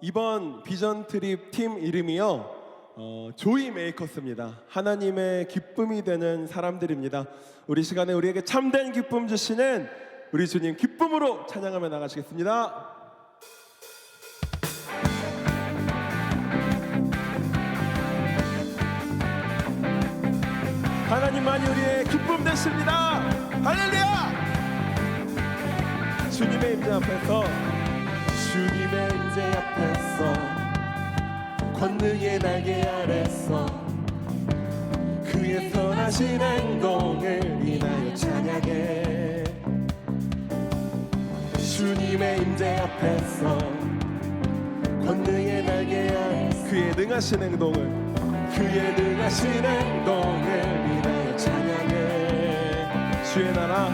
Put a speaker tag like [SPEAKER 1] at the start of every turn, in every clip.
[SPEAKER 1] 이번 비전 트립 팀 이름이요 조이 메이커스입니다. 하나님의 기쁨이 되는 사람들입니다. 우리 시간에 우리에게 참된 기쁨 주시는 우리 주님 기쁨으로 찬양하며 나가시겠습니다. 하나님만이 우리의 기쁨 되십니다. 할렐루야! 주님의 임재 앞에서, 주님의 임재 앞에서, 권능의 날개 아래서 그의 선하신 행동을 인하여 찬양해. 주님의 임재 앞에서, 권능의 날개 아래서 그의 능하신 행동을, 그의 능하신 행동을 인하여 찬양해. 주의 나라,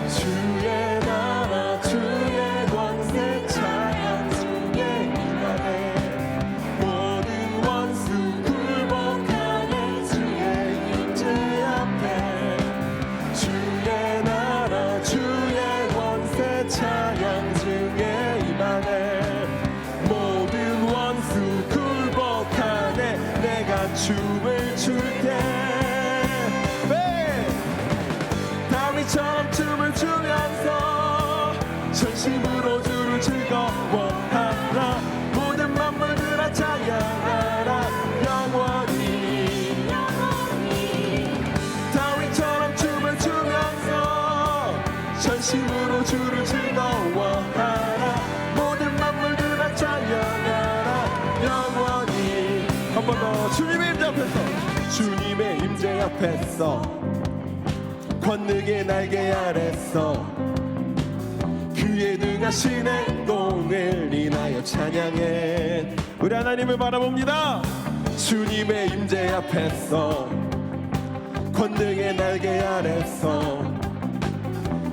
[SPEAKER 1] 주의 나라, 주의 권세 찬양 중에 임하네. 모든 원수 굴복하네. 주의 임재 앞에, 주의 나라, 주의 권세 찬양 중에 임하네. 모든 원수 굴복하네. 내가 춤을 출때 다윗처럼 춤을 추면서 전심으로 주를 즐거워하라. 모든 만물들아 찬양하라. 영원히 다윗처럼 춤을 추면서 전심으로 주를 즐거워하라. 모든 만물들아 찬양하라. 영원히. 한 번 더. 주님의 임재 앞에서, 주님의 임재 앞에서, 권능의 날개 아래서 그의 능하신 행동을 인하여 찬양해. 우리 하나님을 바라봅니다. 주님의 임재 앞에서, 권능의 날개 아래서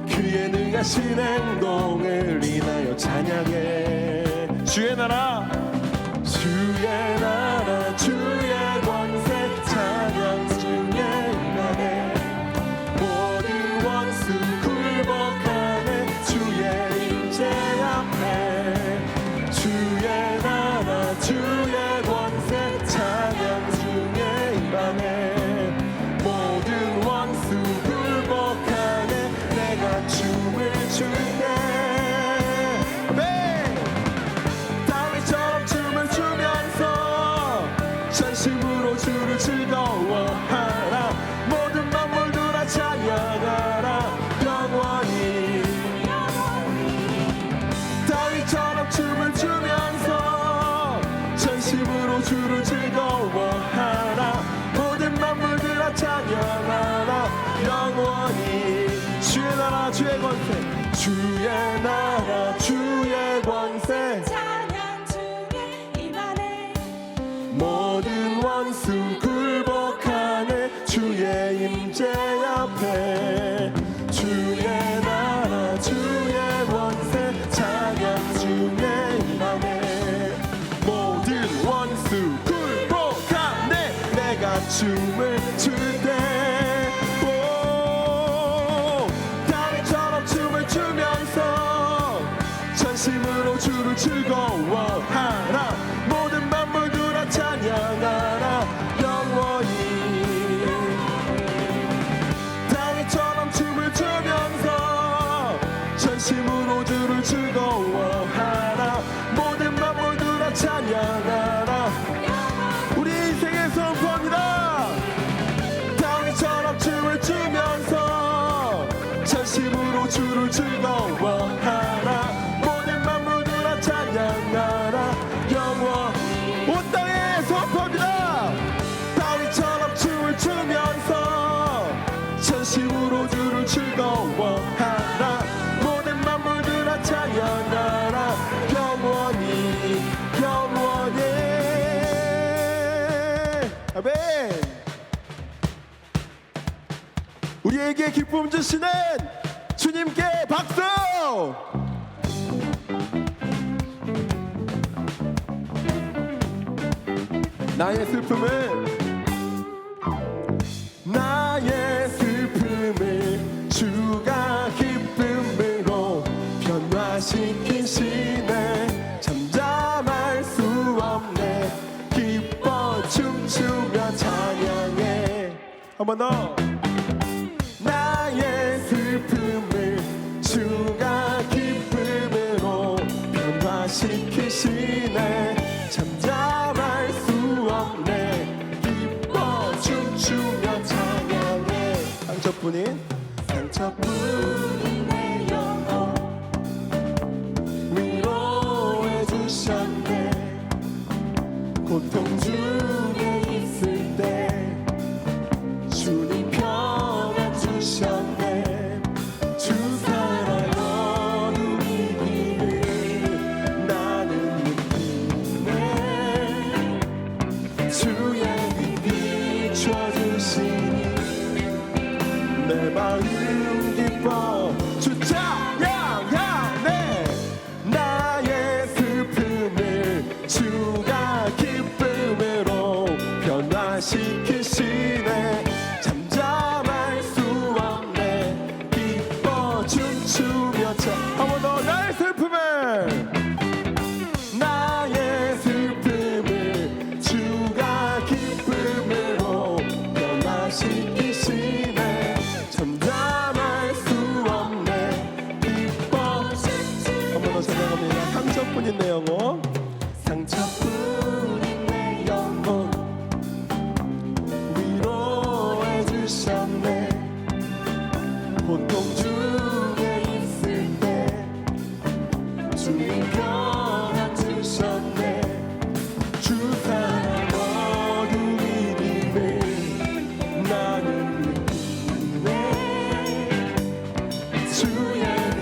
[SPEAKER 1] 그의 능하신 행동을 인하여 찬양해. 주의 나라, 주의 나라, 주의 권세 찬양 중에 임하네. 모든 원수 굴복하네. 주의 임재 앞에, 주의 나라, 주의 권세 찬양 중에 임하네. 모든 원수 굴복하네. 내가 춤을 출때 다윗처럼 춤을 추면서 전심으로 주를 즐거워하라. 모든 만물들아 찬양하라. 영원히 다윗처럼 춤을 추면서 전심으로 주를 즐거워하라. 모든 만물들아 찬양하라. 영원히. 주의 나라, 주의 권세, 주의 나라, 주의 권세
[SPEAKER 2] 찬양 중에 임하네.
[SPEAKER 1] 모든 원수 굴복하네. 주의 임재 앞에, 주의 나라, 주의 권세 찬양 중에 임하네. 모든 원수 굴복하네. 내가 춤을 출때 다윗처럼 춤을 추면서 전심으로 주를 즐거워하라. 모든 만물들아 찬양하라. 영원히 다윗처럼 춤을 추면서 전심으로 주를 즐거워하라. 모든 만물들아 찬양하라. 우리 인생에 선포합니다. 다윗처럼 춤을 추면서 전심으로 주를 즐거워하라. 모든 만물들아 찬양하라. 영원히. 온 땅에 선포합니다. 다윗처럼 춤을 추면서 전심으로 주를 즐거워하라. 모든 만물들아 찬양하라. 영원히, 영원히. 아멘. 우리에게 기쁨 주시는 주님께 박수! 나의 슬픔을 주가 기쁨으로 변화시키시네. 잠잠할 한 번 더. 나의 슬픔을 주가 기쁨으로 변화시키시네. 잠잠할 수 없네. 기뻐 춤추며 찬양해. 상처뿐인 내 영혼 위로해 주셨네. 고통 중에 있을 때 주님 평안 주셨네. 주 사랑 어둠이 길을 나는 느끼네. 주의 빛 비춰주시니 내 마음 기뻐 주 찬양하네. 나의 슬픔을 주가 기쁨으로 변화시키시네. 잠잠할 수 없네. 기뻐 춤추며 한 번 더. 나의 슬픔을 주가 기쁨으로 변화시키시네. 잠잠할 수 없네. 기뻐 한 번 더 찬양합니다. 상처뿐인 내 영혼 상처뿐인 내 영혼 위로해 주셨네. 고통 중에 있을 때 주님 평안 주셨네. 주 사랑 어둠이 빛을 나는 느끼네. 주의 빛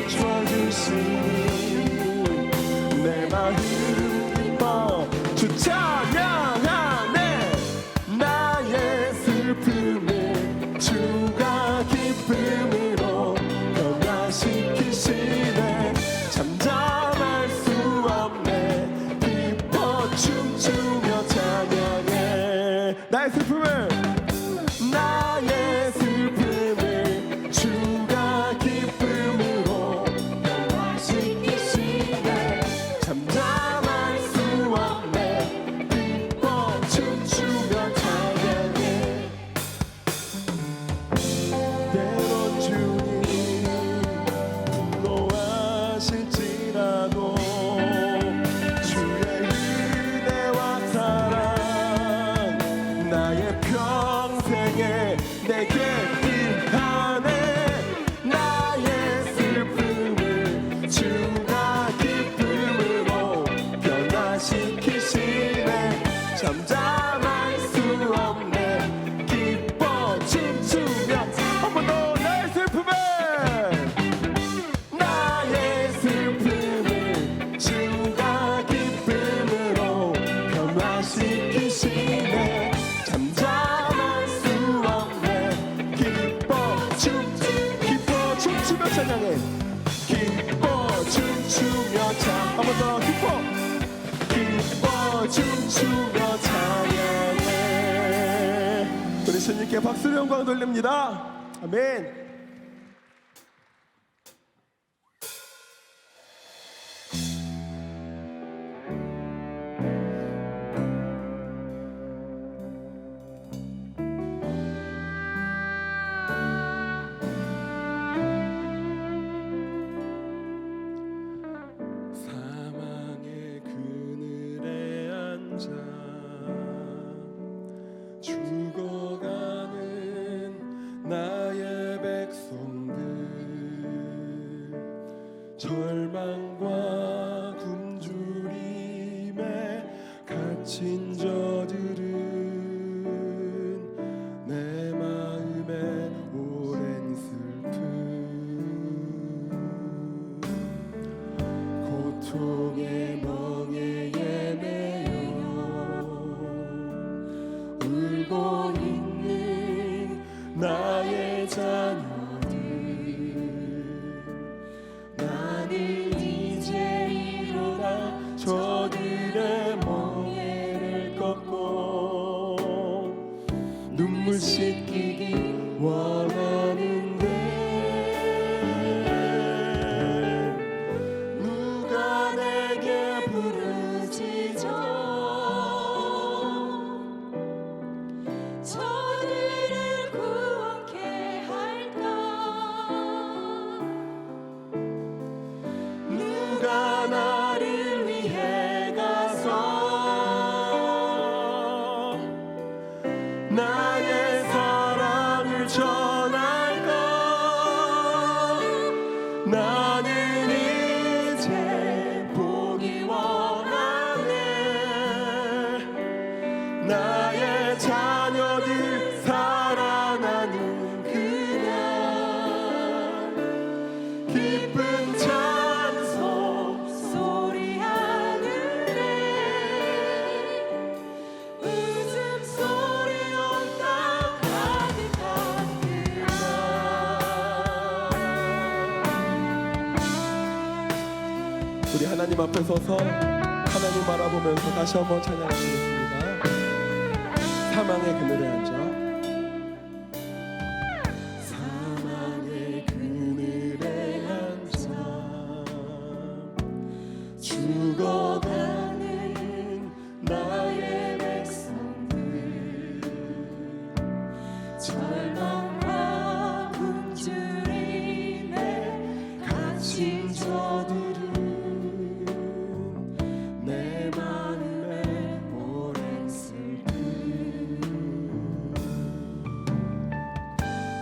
[SPEAKER 1] 비춰주시니 내 마음 기뻐 주 찬양하네. 나의 슬픔을 주가 기쁨으로 변화시키시네. 잠잠할 수 없네. 기뻐 춤추며 찬양해. 나의 슬픔을 주가 기쁨으로 변화시키시네. 잠잠할 수 없네. 기뻐 춤추며 찬양해. 때론 주님 분노하실지라도 주의 은혜와 사랑 나의 평생에 내게 일하네. 나의 슬픔을 주가 기쁨으로 변화시키시네. 잠잠할 수 없네. 기뻐 춤추며 한 번 더. 나의 슬픔을 주가 기쁨으로 변화시키시네. 잠잠할 수 없네. 기뻐 춤추며 찬양해. 기뻐 춤추며 찬 한 번 더. 기뻐 춤추며 찬양해. 우리 주님께 박수로 영광 돌립니다. 아멘. 사망의 그늘에 앉아 죽어가는 나의 백성들, 절망과 굶주림에 갇힌 저들은 내 마음에 오랜 슬픔, 고통의 멍에 예매여 하나님 앞에 서서 하나님 바라보면서 다시 한번 찬양하시겠습니다. 사망의 그늘에 앉아 사망의 그늘에 앉아 죽어가는 나의 백성들
[SPEAKER 2] 절망과 굶주림에 갇힌 저들은
[SPEAKER 1] 내 마음에 오랜 슬픔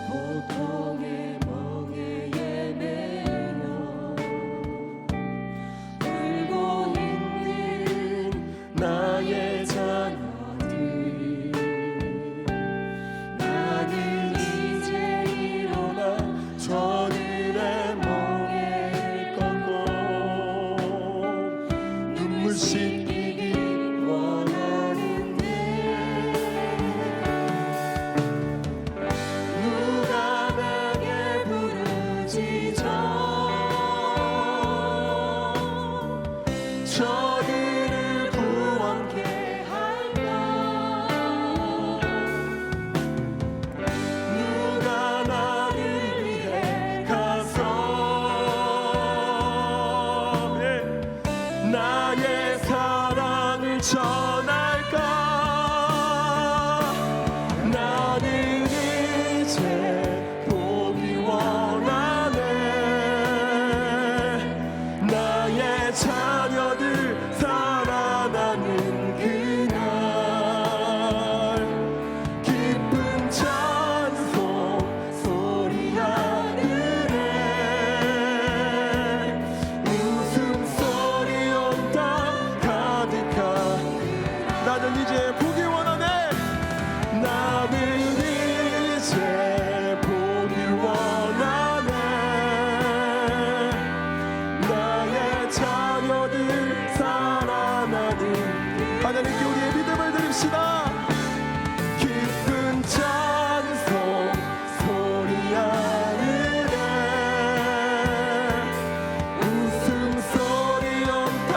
[SPEAKER 2] 고통의 멍에 매여 울고 있는
[SPEAKER 1] 나의 자녀들
[SPEAKER 2] 나는 이제 일어나
[SPEAKER 1] 저들의 멍에 꺾고 눈물 씻기기 원하는데
[SPEAKER 2] 누가 나게 부르짖어
[SPEAKER 1] 저들을 구원케
[SPEAKER 2] 할까
[SPEAKER 1] 누가 나를 위해 가서 나의 사랑을 전할까 나는 이제 보기 원하네 나의 자녀들 살아나는 그날 기쁜 찬송 소리 하늘에 웃음소리 온 땅 가득한 나는 이제 보기 원하네 나는 이제 보기 원하네 나의 자녀들 살아나는 하나님께 우리의 믿음을 드립시다 기쁜 찬송 소리 하늘에 웃음소리 온 땅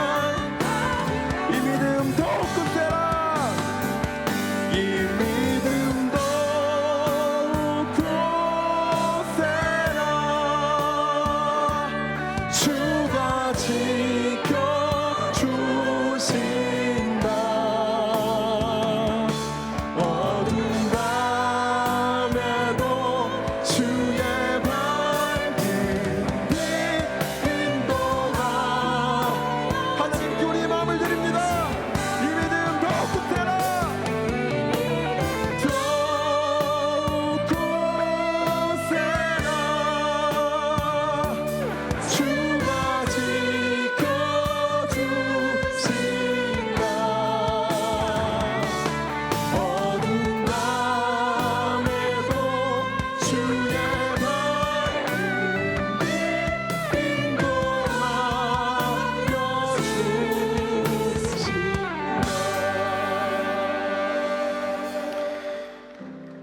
[SPEAKER 1] 이 믿음 더욱 굳세라 이 믿음 더욱 굳세라 주가 지켜주신다 어두운 밤에도 주의 밝은 빛 인도하 하나님께 우리의 마음을 드립니다 이 믿음 더욱 굳세라 더욱 굳세라 주가 지켜주신다 어두운 밤에도 주의 밝은 빛 인도하여 주신다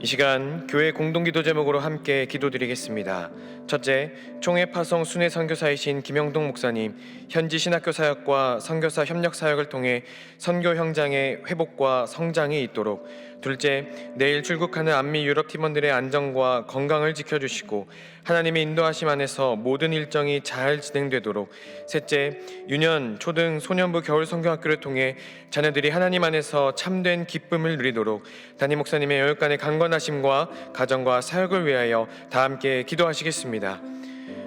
[SPEAKER 3] 이 시간 교회 공동기도 제목으로 함께 기도드리겠습니다. 첫째, 총회 파송 순회 선교사이신 김영동 목사님 현지 신학교 사역과 선교사 협력 사역을 통해 선교 현장의 회복과 성장이 있도록. 둘째, 내일 출국하는 안미 유럽 팀원들의 안전과 건강을 지켜주시고 하나님의 인도하심 안에서 모든 일정이 잘 진행되도록. 셋째, 유년, 초등, 소년부 겨울 선교학교를 통해 자녀들이 하나님 안에서 참된 기쁨을 누리도록 담임 목사님의 여육간의 강건하심과 가정과 사역을 위하여 다 함께 기도하시겠습니다.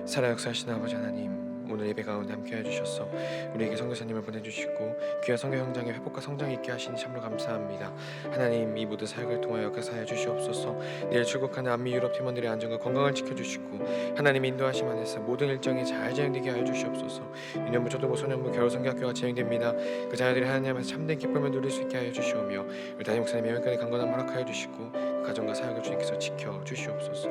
[SPEAKER 3] 살아 역사하신 아버지 하나님, 오늘 예배 가운데 함께 해주셔서 우리에게 선교사님을 보내주시고 귀한 선교 현장의 회복과 성장이 있게 하시니 참으로 감사합니다. 하나님, 이 모든 사역을 통하여 역사하여 주시옵소서. 내일 출국하는 안미 유럽 팀원들의 안전과 건강을 지켜주시고 하나님의 인도하심 안에서 모든 일정이 잘 진행되게 하여 주시옵소서. 유년부, 초등부, 소년부 겨울 선교학교가 진행됩니다. 그 자녀들이 하나님 앞에서 참된 기쁨을 누릴 수 있게 하여 주시오며 우리 담임 목사님의 영역까지 강건함 허락하여 주시고 그 가정과 사역을 주님께서 지켜 주시옵소서.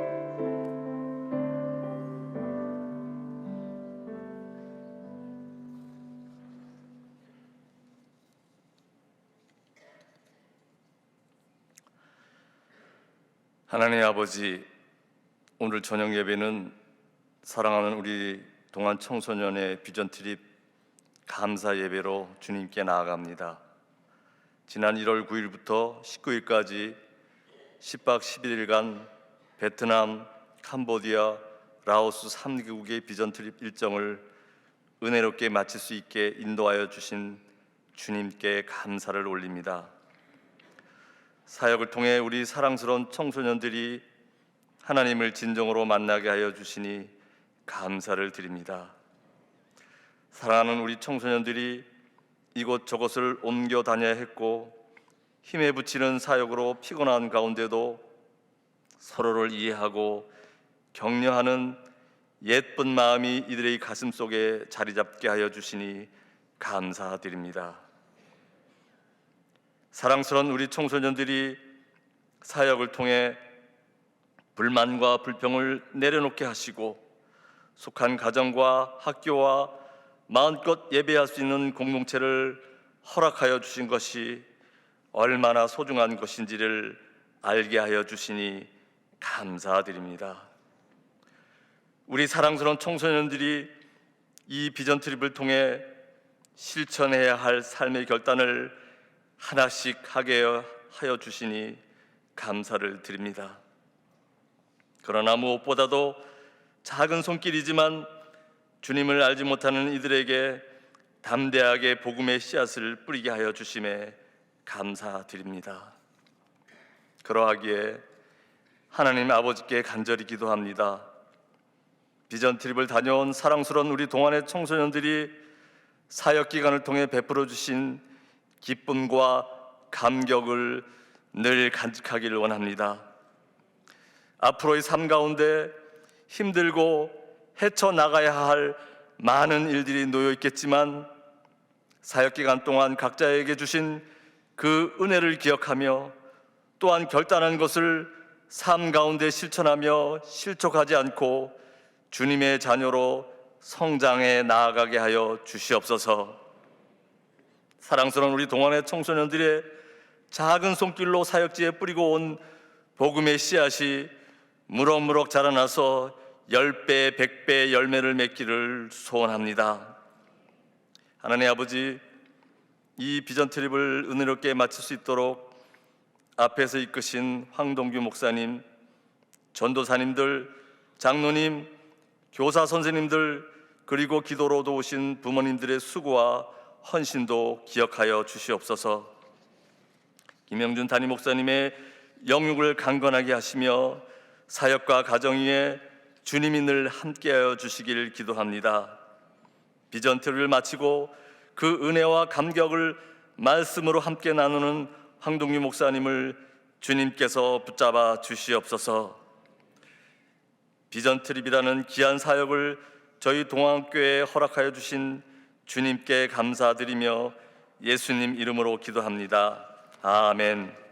[SPEAKER 4] 하나님 아버지, 오늘 저녁 예배는 사랑하는 우리 동안 청소년의 비전 트립 감사 예배로 주님께 나아갑니다. 지난 1월 9일부터 19일까지 10박 11일간 베트남, 캄보디아, 라오스 3개국의 비전 트립 일정을 은혜롭게 마칠 수 있게 인도하여 주신 주님께 감사를 올립니다. 사역을 통해 우리 사랑스러운 청소년들이 하나님을 진정으로 만나게 하여 주시니 감사를 드립니다. 사랑하는 우리 청소년들이 이곳저곳을 옮겨 다녀야 했고 힘에 부치는 사역으로 피곤한 가운데도 서로를 이해하고 격려하는 예쁜 마음이 이들의 가슴 속에 자리 잡게 하여 주시니 감사드립니다. 사랑스러운 우리 청소년들이 사역을 통해 불만과 불평을 내려놓게 하시고 속한 가정과 학교와 마음껏 예배할 수 있는 공동체를 허락하여 주신 것이 얼마나 소중한 것인지를 알게 하여 주시니 감사드립니다. 우리 사랑스러운 청소년들이 이 비전 트립을 통해 실천해야 할 삶의 결단을 하나씩 하게 하여 주시니 감사를 드립니다. 그러나 무엇보다도 작은 손길이지만 주님을 알지 못하는 이들에게 담대하게 복음의 씨앗을 뿌리게 하여 주심에 감사드립니다. 그러하기에 하나님 아버지께 간절히 기도합니다. 비전 트립을 다녀온 사랑스러운 우리 동안의 청소년들이 사역 기간을 통해 베풀어 주신 기쁨과 감격을 늘 간직하기를 원합니다. 앞으로의 삶 가운데 힘들고 헤쳐나가야 할 많은 일들이 놓여 있겠지만 사역 기간 동안 각자에게 주신 그 은혜를 기억하며 또한 결단한 것을 삶 가운데 실천하며 실족하지 않고 주님의 자녀로 성장해 나아가게 하여 주시옵소서. 사랑스러운 우리 동안의 청소년들의 작은 손길로 사역지에 뿌리고 온 복음의 씨앗이 무럭무럭 자라나서 10배, 100배 열매를 맺기를 소원합니다. 하나님 아버지, 이 비전 트립을 은혜롭게 마칠 수 있도록 앞에서 이끄신 황동규 목사님, 전도사님들, 장로님, 교사 선생님들, 그리고 기도로 도우신 부모님들의 수고와 헌신도 기억하여 주시옵소서. 김영준 담임 목사님의 영육을 강건하게 하시며 사역과 가정 위에 주님이 늘 함께하여 주시길 기도합니다. 비전 트립을 마치고 그 은혜와 감격을 말씀으로 함께 나누는 황동규 목사님을 주님께서 붙잡아 주시옵소서. 비전 트립이라는 귀한 사역을 저희 동안교회에 허락하여 주신 주님께 감사드리며 예수님 이름으로 기도합니다. 아멘.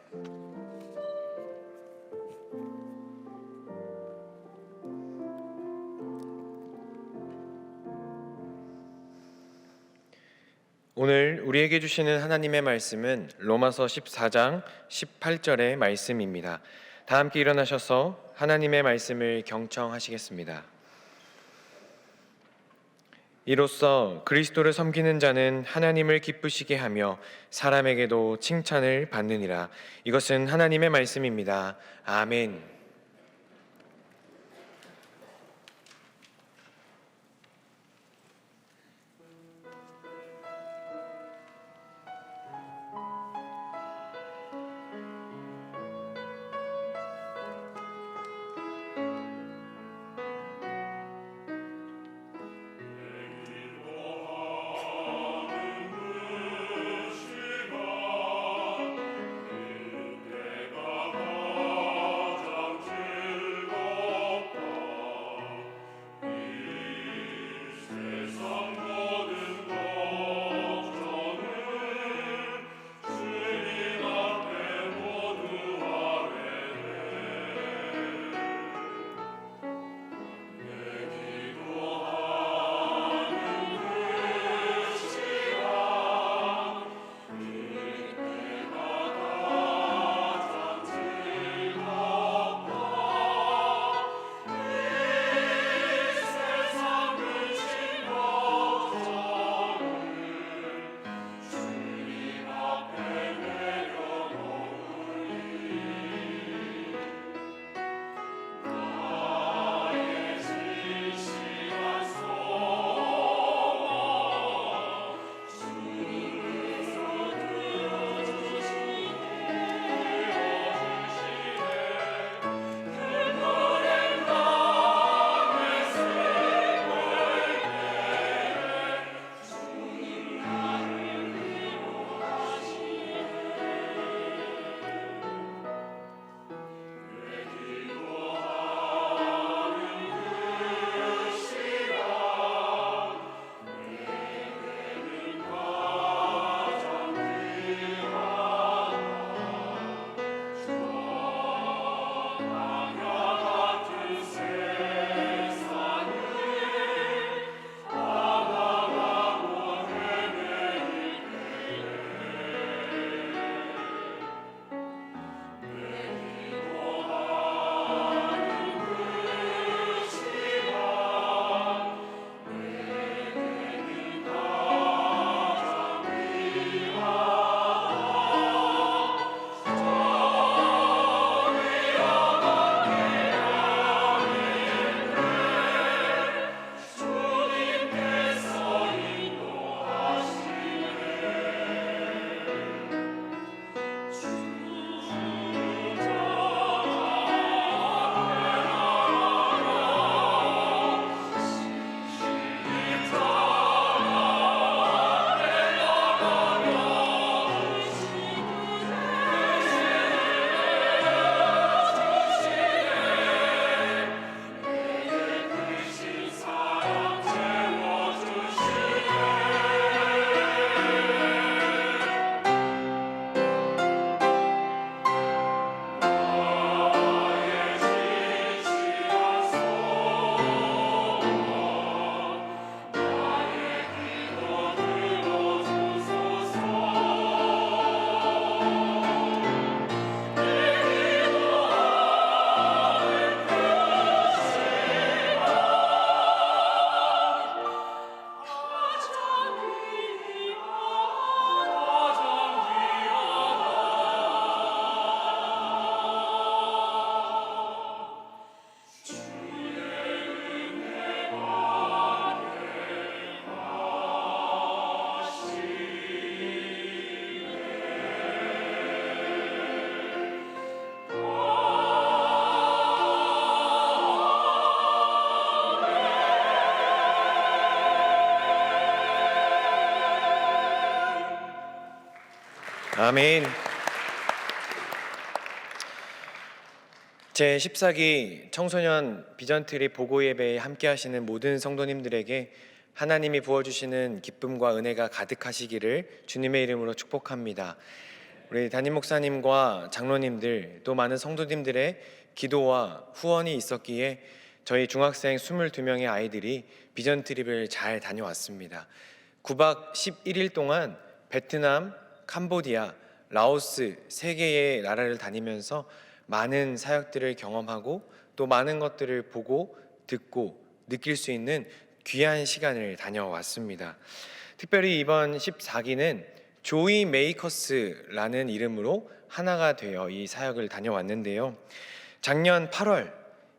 [SPEAKER 3] 오늘 우리에게 주시는 하나님의 말씀은 로마서 14장 18절의 말씀입니다. 다 함께 일어나셔서 하나님의 말씀을 경청하시겠습니다. 이로써 그리스도를 섬기는 자는 하나님을 기쁘시게 하며 사람에게도 칭찬을 받느니라. 이것은 하나님의 말씀입니다. 아멘. 아멘. 제14기 청소년 비전 트립 보고 예배에 함께 하시는 모든 성도님들에게 하나님이 부어주시는 기쁨과 은혜가 가득하시기를 주님의 이름으로 축복합니다. 우리 담임 목사님과 장로님들 또 많은 성도님들의 기도와 후원이 있었기에 저희 중학생 22명의 아이들이 비전 트립을 잘 다녀왔습니다. 9박 11일 동안 베트남, 캄보디아, 라오스 3개의 나라를 다니면서 많은 사역들을 경험하고 또 많은 것들을 보고 듣고 느낄 수 있는 귀한 시간을 다녀왔습니다. 특별히 이번 14기는 조이 메이커스라는 이름으로 하나가 되어 이 사역을 다녀왔는데요. 작년 8월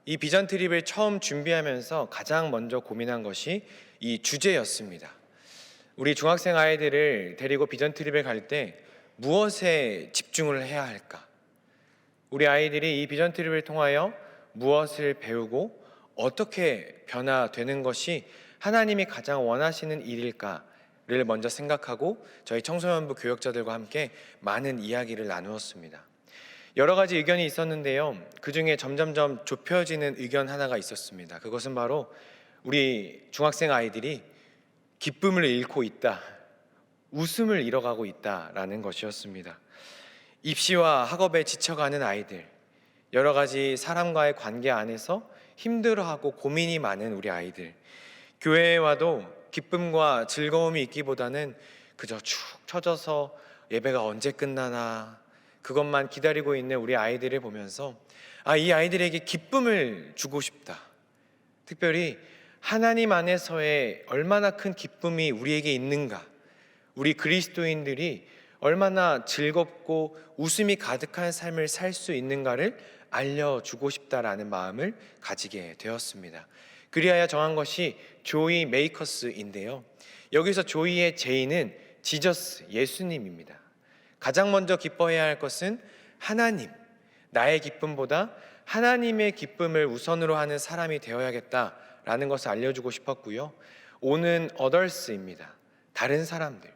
[SPEAKER 3] 이 비전 트립을 처음 준비하면서 가장 먼저 고민한 것이 이 주제였습니다. 우리 중학생 아이들을 데리고 비전 트립에 갈 때 무엇에 집중을 해야 할까? 우리 아이들이 이 비전 트립을 통하여 무엇을 배우고 어떻게 변화되는 것이 하나님이 가장 원하시는 일일까를 먼저 생각하고 저희 청소년부 교역자들과 함께 많은 이야기를 나누었습니다. 여러 가지 의견이 있었는데요. 그 중에 점점점 좁혀지는 의견 하나가 있었습니다. 그것은 바로 우리 중학생 아이들이 기쁨을 잃고 있다, 웃음을 잃어가고 있다라는 것이었습니다. 입시와 학업에 지쳐가는 아이들, 여러 가지 사람과의 관계 안에서 힘들어하고 고민이 많은 우리 아이들, 교회에 와도 기쁨과 즐거움이 있기보다는 그저 축 처져서 예배가 언제 끝나나 그것만 기다리고 있는 우리 아이들을 보면서 이 아이들에게 기쁨을 주고 싶다. 특별히 하나님 안에서의 얼마나 큰 기쁨이 우리에게 있는가, 우리 그리스도인들이 얼마나 즐겁고 웃음이 가득한 삶을 살 수 있는가를 알려주고 싶다라는 마음을 가지게 되었습니다. 그리하여 정한 것이 조이 메이커스인데요. 여기서 조이의 J는 지저스, 예수님입니다. 가장 먼저 기뻐해야 할 것은 하나님, 나의 기쁨보다 하나님의 기쁨을 우선으로 하는 사람이 되어야겠다라는 것을 알려주고 싶었고요. 오는 others입니다. 다른 사람들,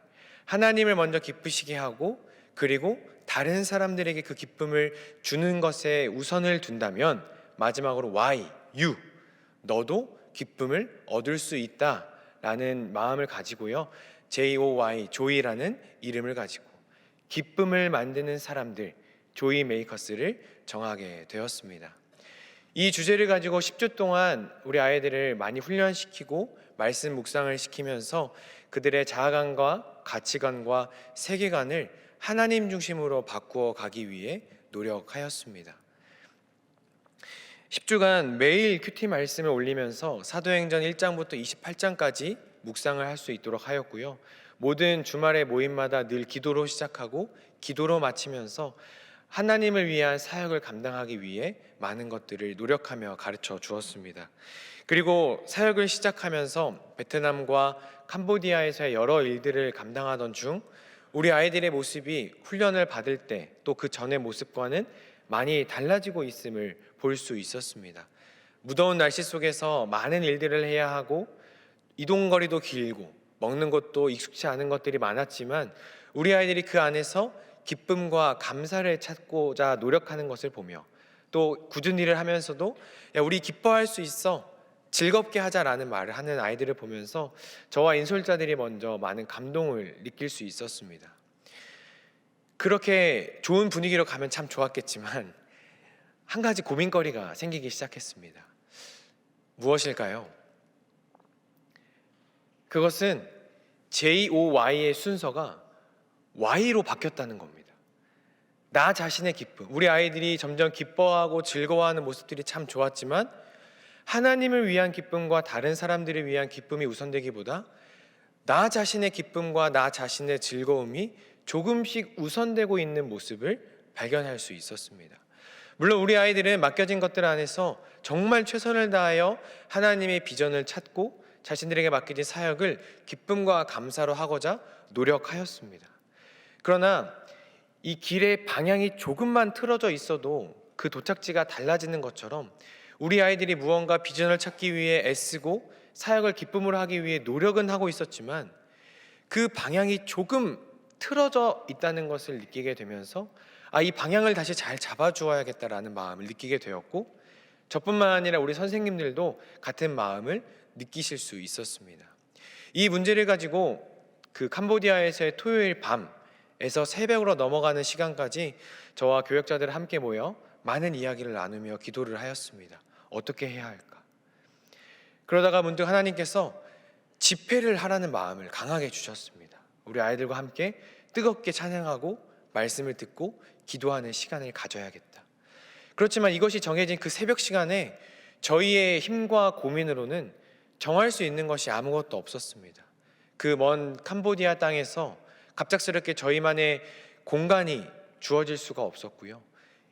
[SPEAKER 3] 하나님을 먼저 기쁘시게 하고 그리고 다른 사람들에게 그 기쁨을 주는 것에 우선을 둔다면 마지막으로 why, you, 너도 기쁨을 얻을 수 있다라는 마음을 가지고요. JOY, 조이라는 이름을 가지고 기쁨을 만드는 사람들, 조이 메이커스를 정하게 되었습니다. 이 주제를 가지고 10주 동안 우리 아이들을 많이 훈련시키고 말씀 묵상을 시키면서 그들의 자아관과 가치관과 세계관을 하나님 중심으로 바꾸어 가기 위해 노력하였습니다. 10주간 매일 큐티 말씀을 올리면서 사도행전 1장부터 28장까지 묵상을 할 수 있도록 하였고요. 모든 주말의 모임마다 늘 기도로 시작하고 기도로 마치면서 하나님을 위한 사역을 감당하기 위해 많은 것들을 노력하며 가르쳐 주었습니다. 그리고 사역을 시작하면서 베트남과 캄보디아에서의 여러 일들을 감당하던 중 우리 아이들의 모습이 훈련을 받을 때 또 그 전의 모습과는 많이 달라지고 있음을 볼 수 있었습니다. 무더운 날씨 속에서 많은 일들을 해야 하고 이동거리도 길고 먹는 것도 익숙치 않은 것들이 많았지만 우리 아이들이 그 안에서 기쁨과 감사를 찾고자 노력하는 것을 보며 또 굳은 일을 하면서도 우리 기뻐할 수 있어, 즐겁게 하자라는 말을 하는 아이들을 보면서 저와 인솔자들이 먼저 많은 감동을 느낄 수 있었습니다. 그렇게 좋은 분위기로 가면 참 좋았겠지만 한 가지 고민거리가 생기기 시작했습니다. 무엇일까요? 그것은 JOY의 순서가 Y로 바뀌었다는 겁니다. 나 자신의 기쁨, 우리 아이들이 점점 기뻐하고 즐거워하는 모습들이 참 좋았지만 하나님을 위한 기쁨과 다른 사람들을 위한 기쁨이 우선되기보다 나 자신의 기쁨과 나 자신의 즐거움이 조금씩 우선되고 있는 모습을 발견할 수 있었습니다. 물론 우리 아이들은 맡겨진 것들 안에서 정말 최선을 다하여 하나님의 비전을 찾고 자신들에게 맡겨진 사역을 기쁨과 감사로 하고자 노력하였습니다. 그러나 이 길의 방향이 조금만 틀어져 있어도 그 도착지가 달라지는 것처럼 우리 아이들이 무언가 비전을 찾기 위해 애쓰고 사역을 기쁨으로 하기 위해 노력은 하고 있었지만 그 방향이 조금 틀어져 있다는 것을 느끼게 되면서 이 방향을 다시 잘 잡아주어야겠다라는 마음을 느끼게 되었고, 저뿐만 아니라 우리 선생님들도 같은 마음을 느끼실 수 있었습니다. 이 문제를 가지고 그 캄보디아에서의 토요일 밤에서 새벽으로 넘어가는 시간까지 저와 교역자들 함께 모여 많은 이야기를 나누며 기도를 하였습니다. 어떻게 해야 할까? 그러다가 문득 하나님께서 집회를 하라는 마음을 강하게 주셨습니다. 우리 아이들과 함께 뜨겁게 찬양하고 말씀을 듣고 기도하는 시간을 가져야겠다. 그렇지만 이것이 정해진 그 새벽 시간에 저희의 힘과 고민으로는 정할 수 있는 것이 아무것도 없었습니다. 그 먼 캄보디아 땅에서 갑작스럽게 저희만의 공간이 주어질 수가 없었고요.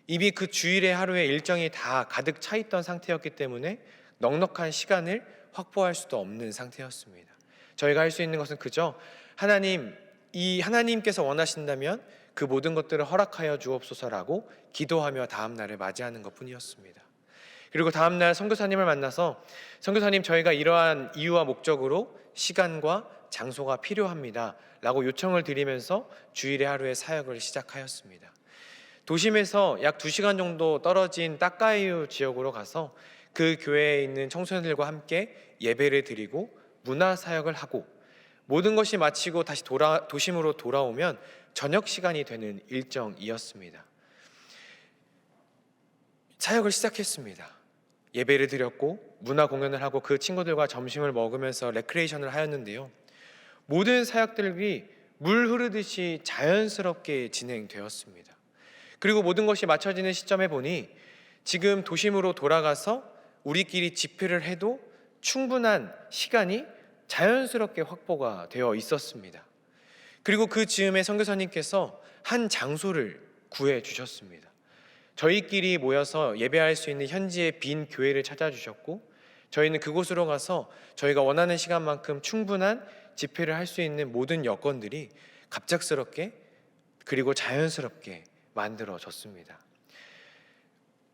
[SPEAKER 3] 이미 그 주일의 하루의 일정이 다 가득 차 있던 상태였기 때문에 넉넉한 시간을 확보할 수도 없는 상태였습니다. 저희가 할 수 있는 것은 그저 하나님께서 원하신다면 그 모든 것들을 허락하여 주옵소서라고 기도하며 다음 날을 맞이하는 것뿐이었습니다. 그리고 다음 날 선교사님을 만나서 선교사님, 저희가 이러한 이유와 목적으로 시간과 장소가 필요합니다 라고 요청을 드리면서 주일의 하루의 사역을 시작하였습니다. 도심에서 약 2시간 정도 떨어진 따까이유 지역으로 가서 그 교회에 있는 청소년들과 함께 예배를 드리고 문화 사역을 하고, 모든 것이 마치고 다시 도심으로 돌아오면 저녁 시간이 되는 일정이었습니다. 사역을 시작했습니다. 예배를 드렸고 문화 공연을 하고 그 친구들과 점심을 먹으면서 레크레이션을 하였는데요, 모든 사역들이 물 흐르듯이 자연스럽게 진행되었습니다. 그리고 모든 것이 맞춰지는 시점에 보니 지금 도심으로 돌아가서 우리끼리 집회를 해도 충분한 시간이 자연스럽게 확보가 되어 있었습니다. 그리고 그 즈음에 선교사님께서 한 장소를 구해 주셨습니다. 저희끼리 모여서 예배할 수 있는 현지의 빈 교회를 찾아주셨고, 저희는 그곳으로 가서 저희가 원하는 시간만큼 충분한 집회를 할 수 있는 모든 여건들이 갑작스럽게 그리고 자연스럽게 만들어졌습니다.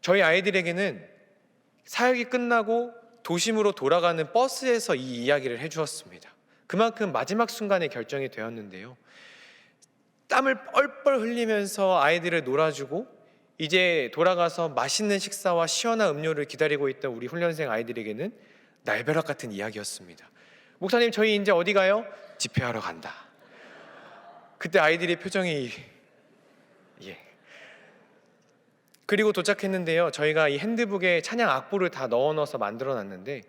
[SPEAKER 3] 저희 아이들에게는 사역이 끝나고 도심으로 돌아가는 버스에서 이 이야기를 해주었습니다. 그만큼 마지막 순간에 결정이 되었는데요, 땀을 뻘뻘 흘리면서 아이들을 놀아주고 이제 돌아가서 맛있는 식사와 시원한 음료를 기다리고 있던 우리 훈련생 아이들에게는 날벼락 같은 이야기였습니다. 목사님, 저희 이제 어디 가요? 집회하러 간다. 그때 아이들의 표정이 그리고 도착했는데요, 저희가 이 핸드북에 찬양 악보를 다 넣어서 만들어 놨는데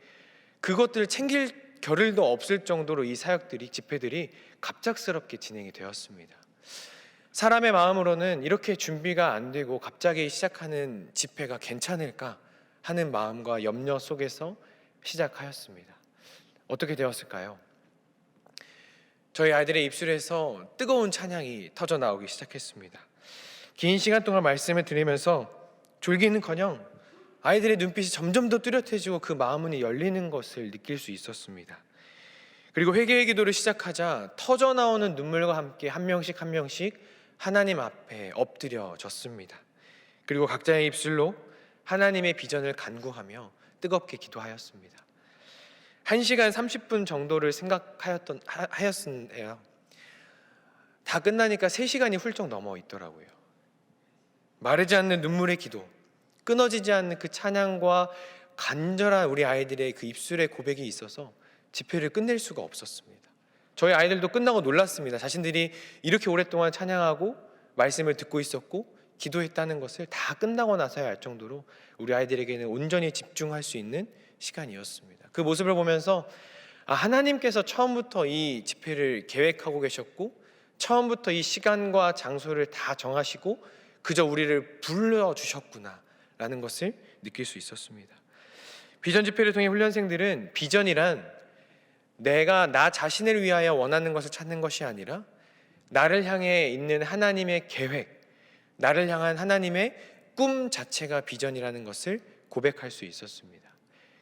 [SPEAKER 3] 그것들을 챙길 겨를도 없을 정도로 이 사역들이, 집회들이 갑작스럽게 진행이 되었습니다. 사람의 마음으로는 이렇게 준비가 안 되고 갑자기 시작하는 집회가 괜찮을까 하는 마음과 염려 속에서 시작하였습니다. 어떻게 되었을까요? 저희 아이들의 입술에서 뜨거운 찬양이 터져 나오기 시작했습니다. 긴 시간 동안 말씀을 드리면서 졸기는커녕 아이들의 눈빛이 점점 더 뚜렷해지고 그 마음문이 열리는 것을 느낄 수 있었습니다. 그리고 회개의 기도를 시작하자 터져 나오는 눈물과 함께 한 명씩 하나님 앞에 엎드려졌습니다. 그리고 각자의 입술로 하나님의 비전을 간구하며 뜨겁게 기도하였습니다. 1시간 30분 정도를 하였는데요, 다 끝나니까 3시간이 훌쩍 넘어 있더라고요. 마르지 않는 눈물의 기도, 끊어지지 않는 그 찬양과 간절한 우리 아이들의 그 입술의 고백이 있어서 집회를 끝낼 수가 없었습니다. 저희 아이들도 끝나고 놀랐습니다. 자신들이 이렇게 오랫동안 찬양하고 말씀을 듣고 있었고 기도했다는 것을 다 끝나고 나서야 알 정도로 우리 아이들에게는 온전히 집중할 수 있는 시간이었습니다. 그 모습을 보면서 하나님께서 처음부터 이 집회를 계획하고 계셨고 처음부터 이 시간과 장소를 다 정하시고 그저 우리를 불러주셨구나 라는 것을 느낄 수 있었습니다. 비전 집회를 통해 훈련생들은 비전이란 내가 나 자신을 위하여 원하는 것을 찾는 것이 아니라 나를 향해 있는 하나님의 계획, 나를 향한 하나님의 꿈 자체가 비전이라는 것을 고백할 수 있었습니다.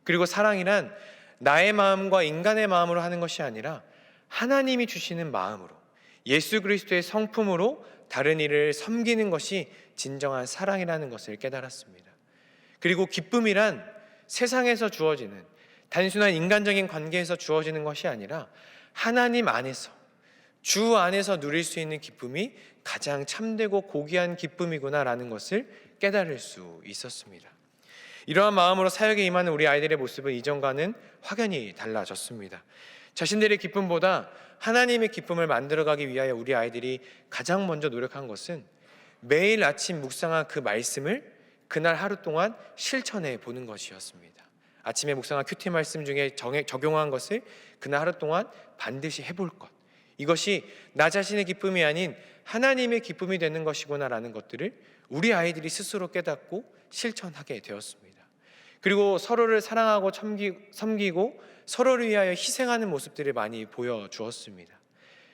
[SPEAKER 3] 그리고 사랑이란 나의 마음과 인간의 마음으로 하는 것이 아니라 하나님이 주시는 마음으로, 예수 그리스도의 성품으로 다른 이를 섬기는 것이 진정한 사랑이라는 것을 깨달았습니다. 그리고 기쁨이란 세상에서 주어지는 단순한 인간적인 관계에서 주어지는 것이 아니라 하나님 안에서 주 안에서 누릴 수 있는 기쁨이 가장 참되고 고귀한 기쁨이구나라는 것을 깨달을 수 있었습니다. 이러한 마음으로 사역에 임하는 우리 아이들의 모습은 이전과는 확연히 달라졌습니다. 자신들의 기쁨보다 하나님의 기쁨을 만들어가기 위하여 우리 아이들이 가장 먼저 노력한 것은 매일 아침 묵상한 그 말씀을 그날 하루 동안 실천해 보는 것이었습니다. 아침에 묵상한 큐티 말씀 중에 적용한 것을 그날 하루 동안 반드시 해볼 것, 이것이 나 자신의 기쁨이 아닌 하나님의 기쁨이 되는 것이구나라는 것들을 우리 아이들이 스스로 깨닫고 실천하게 되었습니다. 그리고 서로를 사랑하고 섬기고 서로를 위하여 희생하는 모습들을 많이 보여주었습니다.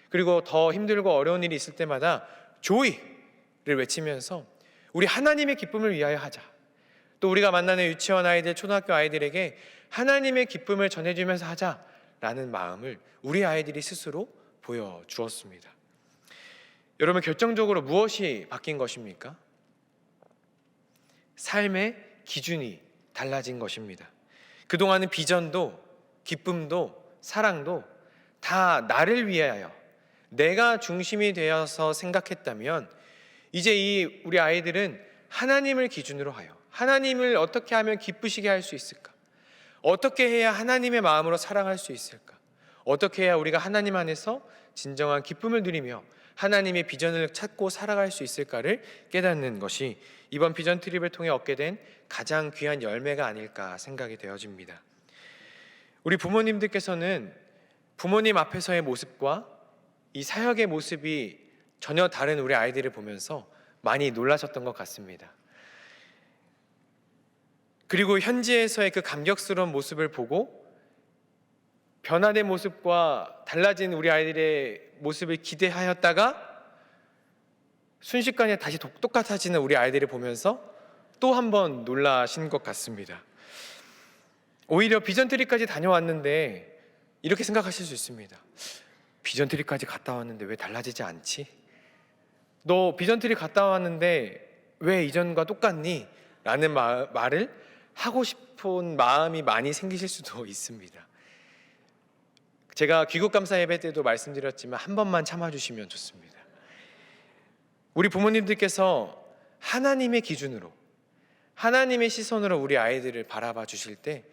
[SPEAKER 3] 그리고 더 힘들고 어려운 일이 있을 때마다 조이를 외치면서 우리 하나님의 기쁨을 위하여 하자. 또 우리가 만나는 유치원 아이들, 초등학교 아이들에게 하나님의 기쁨을 전해주면서 하자라는 마음을 우리 아이들이 스스로 보여주었습니다. 여러분, 결정적으로 무엇이 바뀐 것입니까? 삶의 기준이 달라진 것입니다. 그동안은 비전도 기쁨도 사랑도 다 나를 위하여 내가 중심이 되어서 생각했다면, 이제 우리 아이들은 하나님을 기준으로 하여 하나님을 어떻게 하면 기쁘시게 할 수 있을까? 어떻게 해야 하나님의 마음으로 사랑할 수 있을까? 어떻게 해야 우리가 하나님 안에서 진정한 기쁨을 누리며 하나님의 비전을 찾고 살아갈 수 있을까를 깨닫는 것이 이번 비전 트립을 통해 얻게 된 가장 귀한 열매가 아닐까 생각이 되어집니다. 우리 부모님들께서는 부모님 앞에서의 모습과 이 사역의 모습이 전혀 다른 우리 아이들을 보면서 많이 놀라셨던 것 같습니다. 그리고 현지에서의 그 감격스러운 모습을 보고 변화된 모습과 달라진 우리 아이들의 모습을 기대하였다가 순식간에 다시 똑같아지는 우리 아이들을 보면서 또 한 번 놀라신 것 같습니다. 오히려 비전 트립까지 다녀왔는데 이렇게 생각하실 수 있습니다. 비전 트립까지 갔다 왔는데 왜 달라지지 않지? 너 비전 트립 갔다 왔는데 왜 이전과 똑같니? 라는 말을 하고 싶은 마음이 많이 생기실 수도 있습니다. 제가 귀국감사 예배 때도 말씀드렸지만 한 번만 참아주시면 좋습니다. 우리 부모님들께서 하나님의 기준으로, 하나님의 시선으로 우리 아이들을 바라봐 주실 때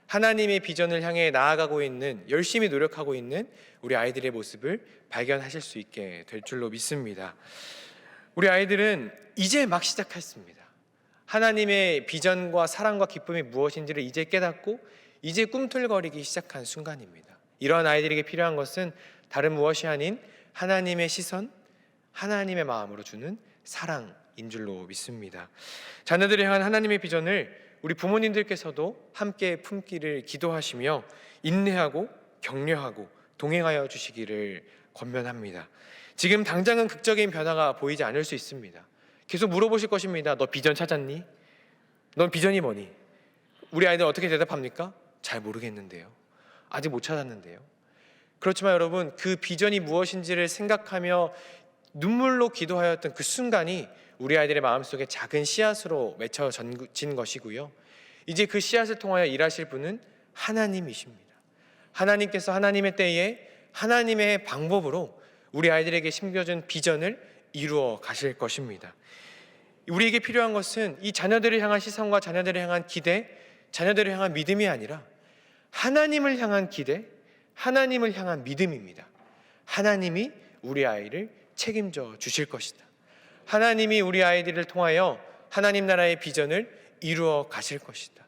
[SPEAKER 3] 하나님의 비전을 향해 나아가고 있는, 열심히 노력하고 있는 우리 아이들의 모습을 발견하실 수 있게 될 줄로 믿습니다. 우리 아이들은 이제 막 시작했습니다. 하나님의 비전과 사랑과 기쁨이 무엇인지를 이제 깨닫고 이제 꿈틀거리기 시작한 순간입니다. 이러한 아이들에게 필요한 것은 다른 무엇이 아닌 하나님의 시선, 하나님의 마음으로 주는 사랑인 줄로 믿습니다. 자녀들을 향한 하나님의 비전을 우리 부모님들께서도 함께 품기를 기도하시며 인내하고 격려하고 동행하여 주시기를 권면합니다. 지금 당장은 극적인 변화가 보이지 않을 수 있습니다. 계속 물어보실 것입니다. 너 비전 찾았니? 넌 비전이 뭐니? 우리 아이들 어떻게 대답합니까? 잘 모르겠는데요. 아직 못 찾았는데요. 그렇지만 여러분, 그 비전이 무엇인지를 생각하며 눈물로 기도하였던 그 순간이 우리 아이들의 마음속에 작은 씨앗으로 맺혀진 것이고요. 이제 그 씨앗을 통하여 일하실 분은 하나님이십니다. 하나님께서 하나님의 때에 하나님의 방법으로 우리 아이들에게 심겨준 비전을 이루어 가실 것입니다. 우리에게 필요한 것은 이 자녀들을 향한 시선과 자녀들을 향한 기대, 자녀들을 향한 믿음이 아니라 하나님을 향한 기대, 하나님을 향한 믿음입니다. 하나님이 우리 아이를 책임져 주실 것이다. 하나님이 우리 아이들을 통하여 하나님 나라의 비전을 이루어 가실 것이다.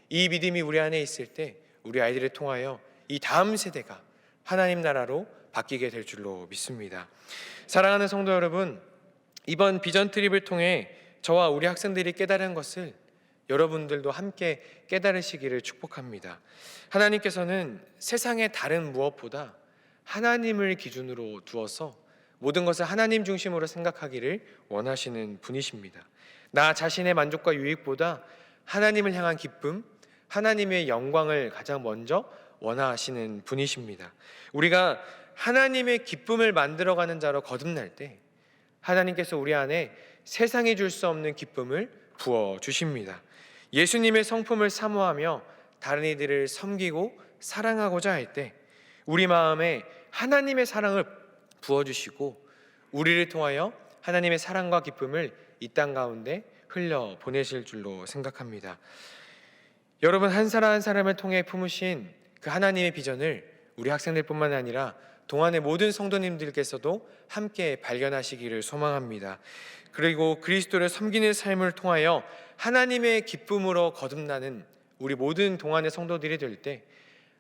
[SPEAKER 3] 이 믿음이 우리 안에 있을 때 우리 아이들을 통하여 이 다음 세대가 하나님 나라로 바뀌게 될 줄로 믿습니다. 사랑하는 성도 여러분, 이번 비전 트립을 통해 저와 우리 학생들이 깨달은 것을 여러분들도 함께 깨달으시기를 축복합니다. 하나님께서는 세상의 다른 무엇보다 하나님을 기준으로 두어서 모든 것을 하나님 중심으로 생각하기를 원하시는 분이십니다. 나 자신의 만족과 유익보다 하나님을 향한 기쁨, 하나님의 영광을 가장 먼저 원하시는 분이십니다. 우리가 하나님의 기쁨을 만들어가는 자로 거듭날 때 하나님께서 우리 안에 세상이 줄 수 없는 기쁨을 부어주십니다. 예수님의 성품을 사모하며 다른 이들을 섬기고 사랑하고자 할 때 우리 마음에 하나님의 사랑을 부어주시고 우리를 통하여 하나님의 사랑과 기쁨을 이 땅 가운데 흘려 보내실 줄로 생각합니다. 여러분, 한 사람 한 사람을 통해 품으신 그 하나님의 비전을 우리 학생들뿐만 아니라 동안의 모든 성도님들께서도 함께 발견하시기를 소망합니다. 그리고 그리스도를 섬기는 삶을 통하여 하나님의 기쁨으로 거듭나는 우리 모든 동안의 성도들이 될 때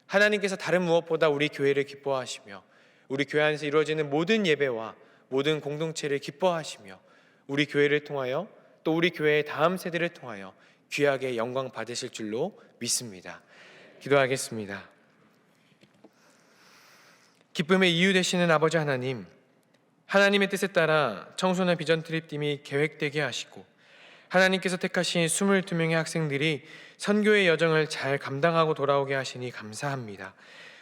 [SPEAKER 3] 하나님께서 다른 무엇보다 우리 교회를 기뻐하시며 우리 교회 안에서 이루어지는 모든 예배와 모든 공동체를 기뻐하시며 우리 교회를 통하여 또 우리 교회의 다음 세대를 통하여 귀하게 영광 받으실 줄로 믿습니다. 기도하겠습니다. 기쁨의 이유 되시는 아버지 하나님, 하나님의 뜻에 따라 청소년 비전 트립팀이 계획되게 하시고 하나님께서 택하신 22명의 학생들이 선교의 여정을 잘 감당하고 돌아오게 하시니 감사합니다.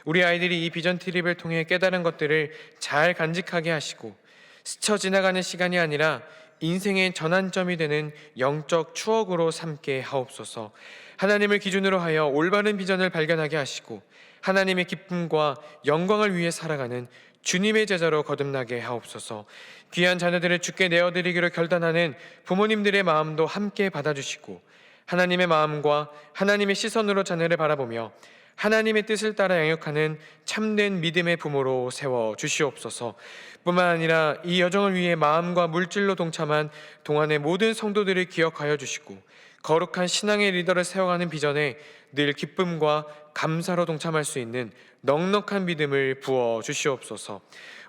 [SPEAKER 3] 우리 아이들이 이 비전 트립을 통해 깨달은 것들을 잘 간직하게 하시고 스쳐 지나가는 시간이 아니라 인생의 전환점이 되는 영적 추억으로 삼게 하옵소서. 하나님을 기준으로 하여 올바른 비전을 발견하게 하시고 하나님의 기쁨과 영광을 위해 살아가는 주님의 제자로 거듭나게 하옵소서. 귀한 자녀들을 주께 내어드리기로 결단하는 부모님들의 마음도 함께 받아주시고 하나님의 마음과 하나님의 시선으로 자녀를 바라보며 하나님의 뜻을 따라 양육하는 참된 믿음의 부모로 세워 주시옵소서. 뿐만 아니라 이 여정을 위해 마음과 물질로 동참한 동안의 모든 성도들을 기억하여 주시고 거룩한 신앙의 리더를 세워가는 비전에 늘 기쁨과 감사로 동참할 수 있는 넉넉한 믿음을 부어 주시옵소서.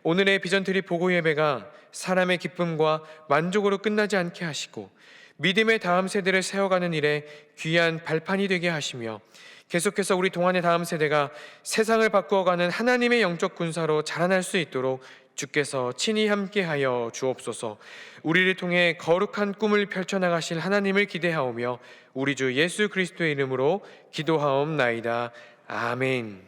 [SPEAKER 3] 오늘의 비전 트립 보고 예배가 사람의 기쁨과 만족으로 끝나지 않게 하시고 믿음의 다음 세대를 세워가는 일에 귀한 발판이 되게 하시며 계속해서 우리 동안의 다음 세대가 세상을 바꾸어가는 하나님의 영적 군사로 자라날 수 있도록 주께서 친히 함께하여 주옵소서. 우리를 통해 거룩한 꿈을 펼쳐나가실 하나님을 기대하오며 우리 주 예수 그리스도의 이름으로 기도하옵나이다. 아멘.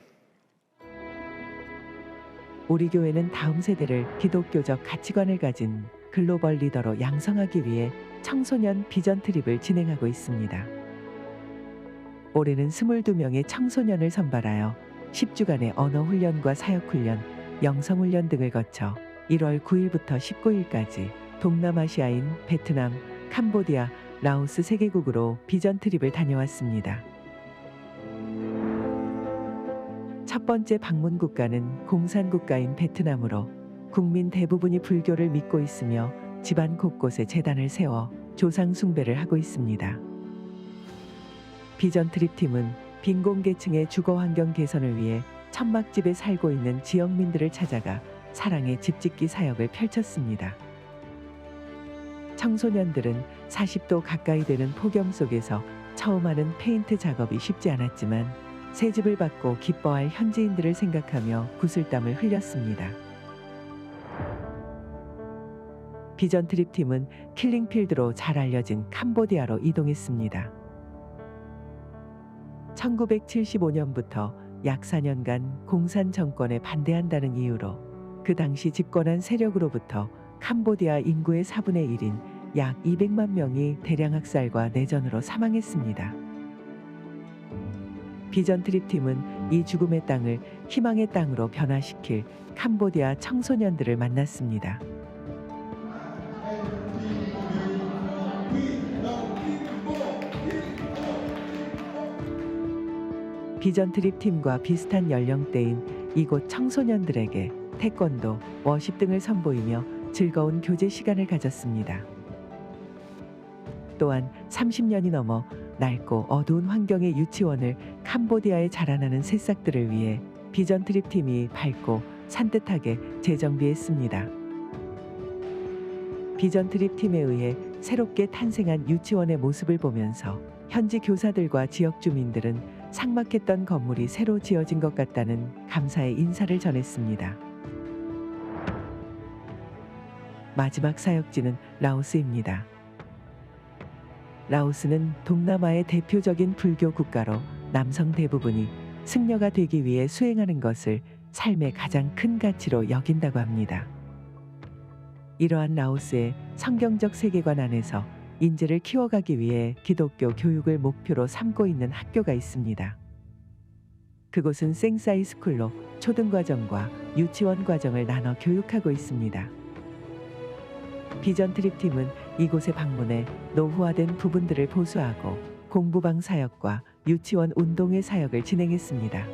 [SPEAKER 5] 우리 교회는 다음 세대를 기독교적 가치관을 가진 글로벌 리더로 양성하기 위해 청소년 비전 트립을 진행하고 있습니다. 올해는 22명의 청소년을 선발하여 10주간의 언어 훈련과 사역 훈련, 영성 훈련 등을 거쳐 1월 9일부터 19일까지 동남아시아인 베트남, 캄보디아, 라오스 3개국으로 비전 트립을 다녀왔습니다. 첫 번째 방문 국가는 공산 국가인 베트남으로 국민 대부분이 불교를 믿고 있으며 집안 곳곳에 제단을 세워 조상 숭배를 하고 있습니다. 비전 트립 팀은 빈곤계층의 주거 환경 개선을 위해 천막집에 살고 있는 지역민들을 찾아가 사랑의 집짓기 사역을 펼쳤습니다. 청소년들은 40도 가까이 되는 폭염 속에서 처음 하는 페인트 작업이 쉽지 않았지만 새 집을 받고 기뻐할 현지인들을 생각하며 구슬땀을 흘렸습니다. 비전 트립 팀은 킬링필드로 잘 알려진 캄보디아로 이동했습니다. 1975년부터 약 4년간 공산 정권에 반대한다는 이유로 그 당시 집권한 세력으로부터 캄보디아 인구의 4분의 1인 약 200만 명이 대량 학살과 내전으로 사망했습니다. 비전 트립 팀은 이 죽음의 땅을 희망의 땅으로 변화시킬 캄보디아 청소년들을 만났습니다. 비전 트립 팀과 비슷한 연령대인 이곳 청소년들에게 태권도, 워십 등을 선보이며 즐거운 교제 시간을 가졌습니다. 또한 30년이 넘어 낡고 어두운 환경의 유치원을 캄보디아에 자라나는 새싹들을 위해 비전 트립 팀이 밝고 산뜻하게 재정비했습니다. 비전 트립 팀에 의해 새롭게 탄생한 유치원의 모습을 보면서 현지 교사들과 지역 주민들은 삭막했던 건물이 새로 지어진 것 같다는 감사의 인사를 전했습니다. 마지막 사역지는 라오스입니다. 라오스는 동남아의 대표적인 불교 국가로 남성 대부분이 승려가 되기 위해 수행하는 것을 삶의 가장 큰 가치로 여긴다고 합니다. 이러한 라오스의 성경적 세계관 안에서 인재를 키워가기 위해 기독교 교육을 목표로 삼고 있는 학교가 있습니다. 그곳은 생사이 스쿨로 초등과정과 유치원 과정을 나눠 교육하고 있습니다. 비전 트립 팀은 이곳에 방문해 노후화된 부분들을 보수하고 공부방 사역과 유치원 운동회 사역을 진행했습니다.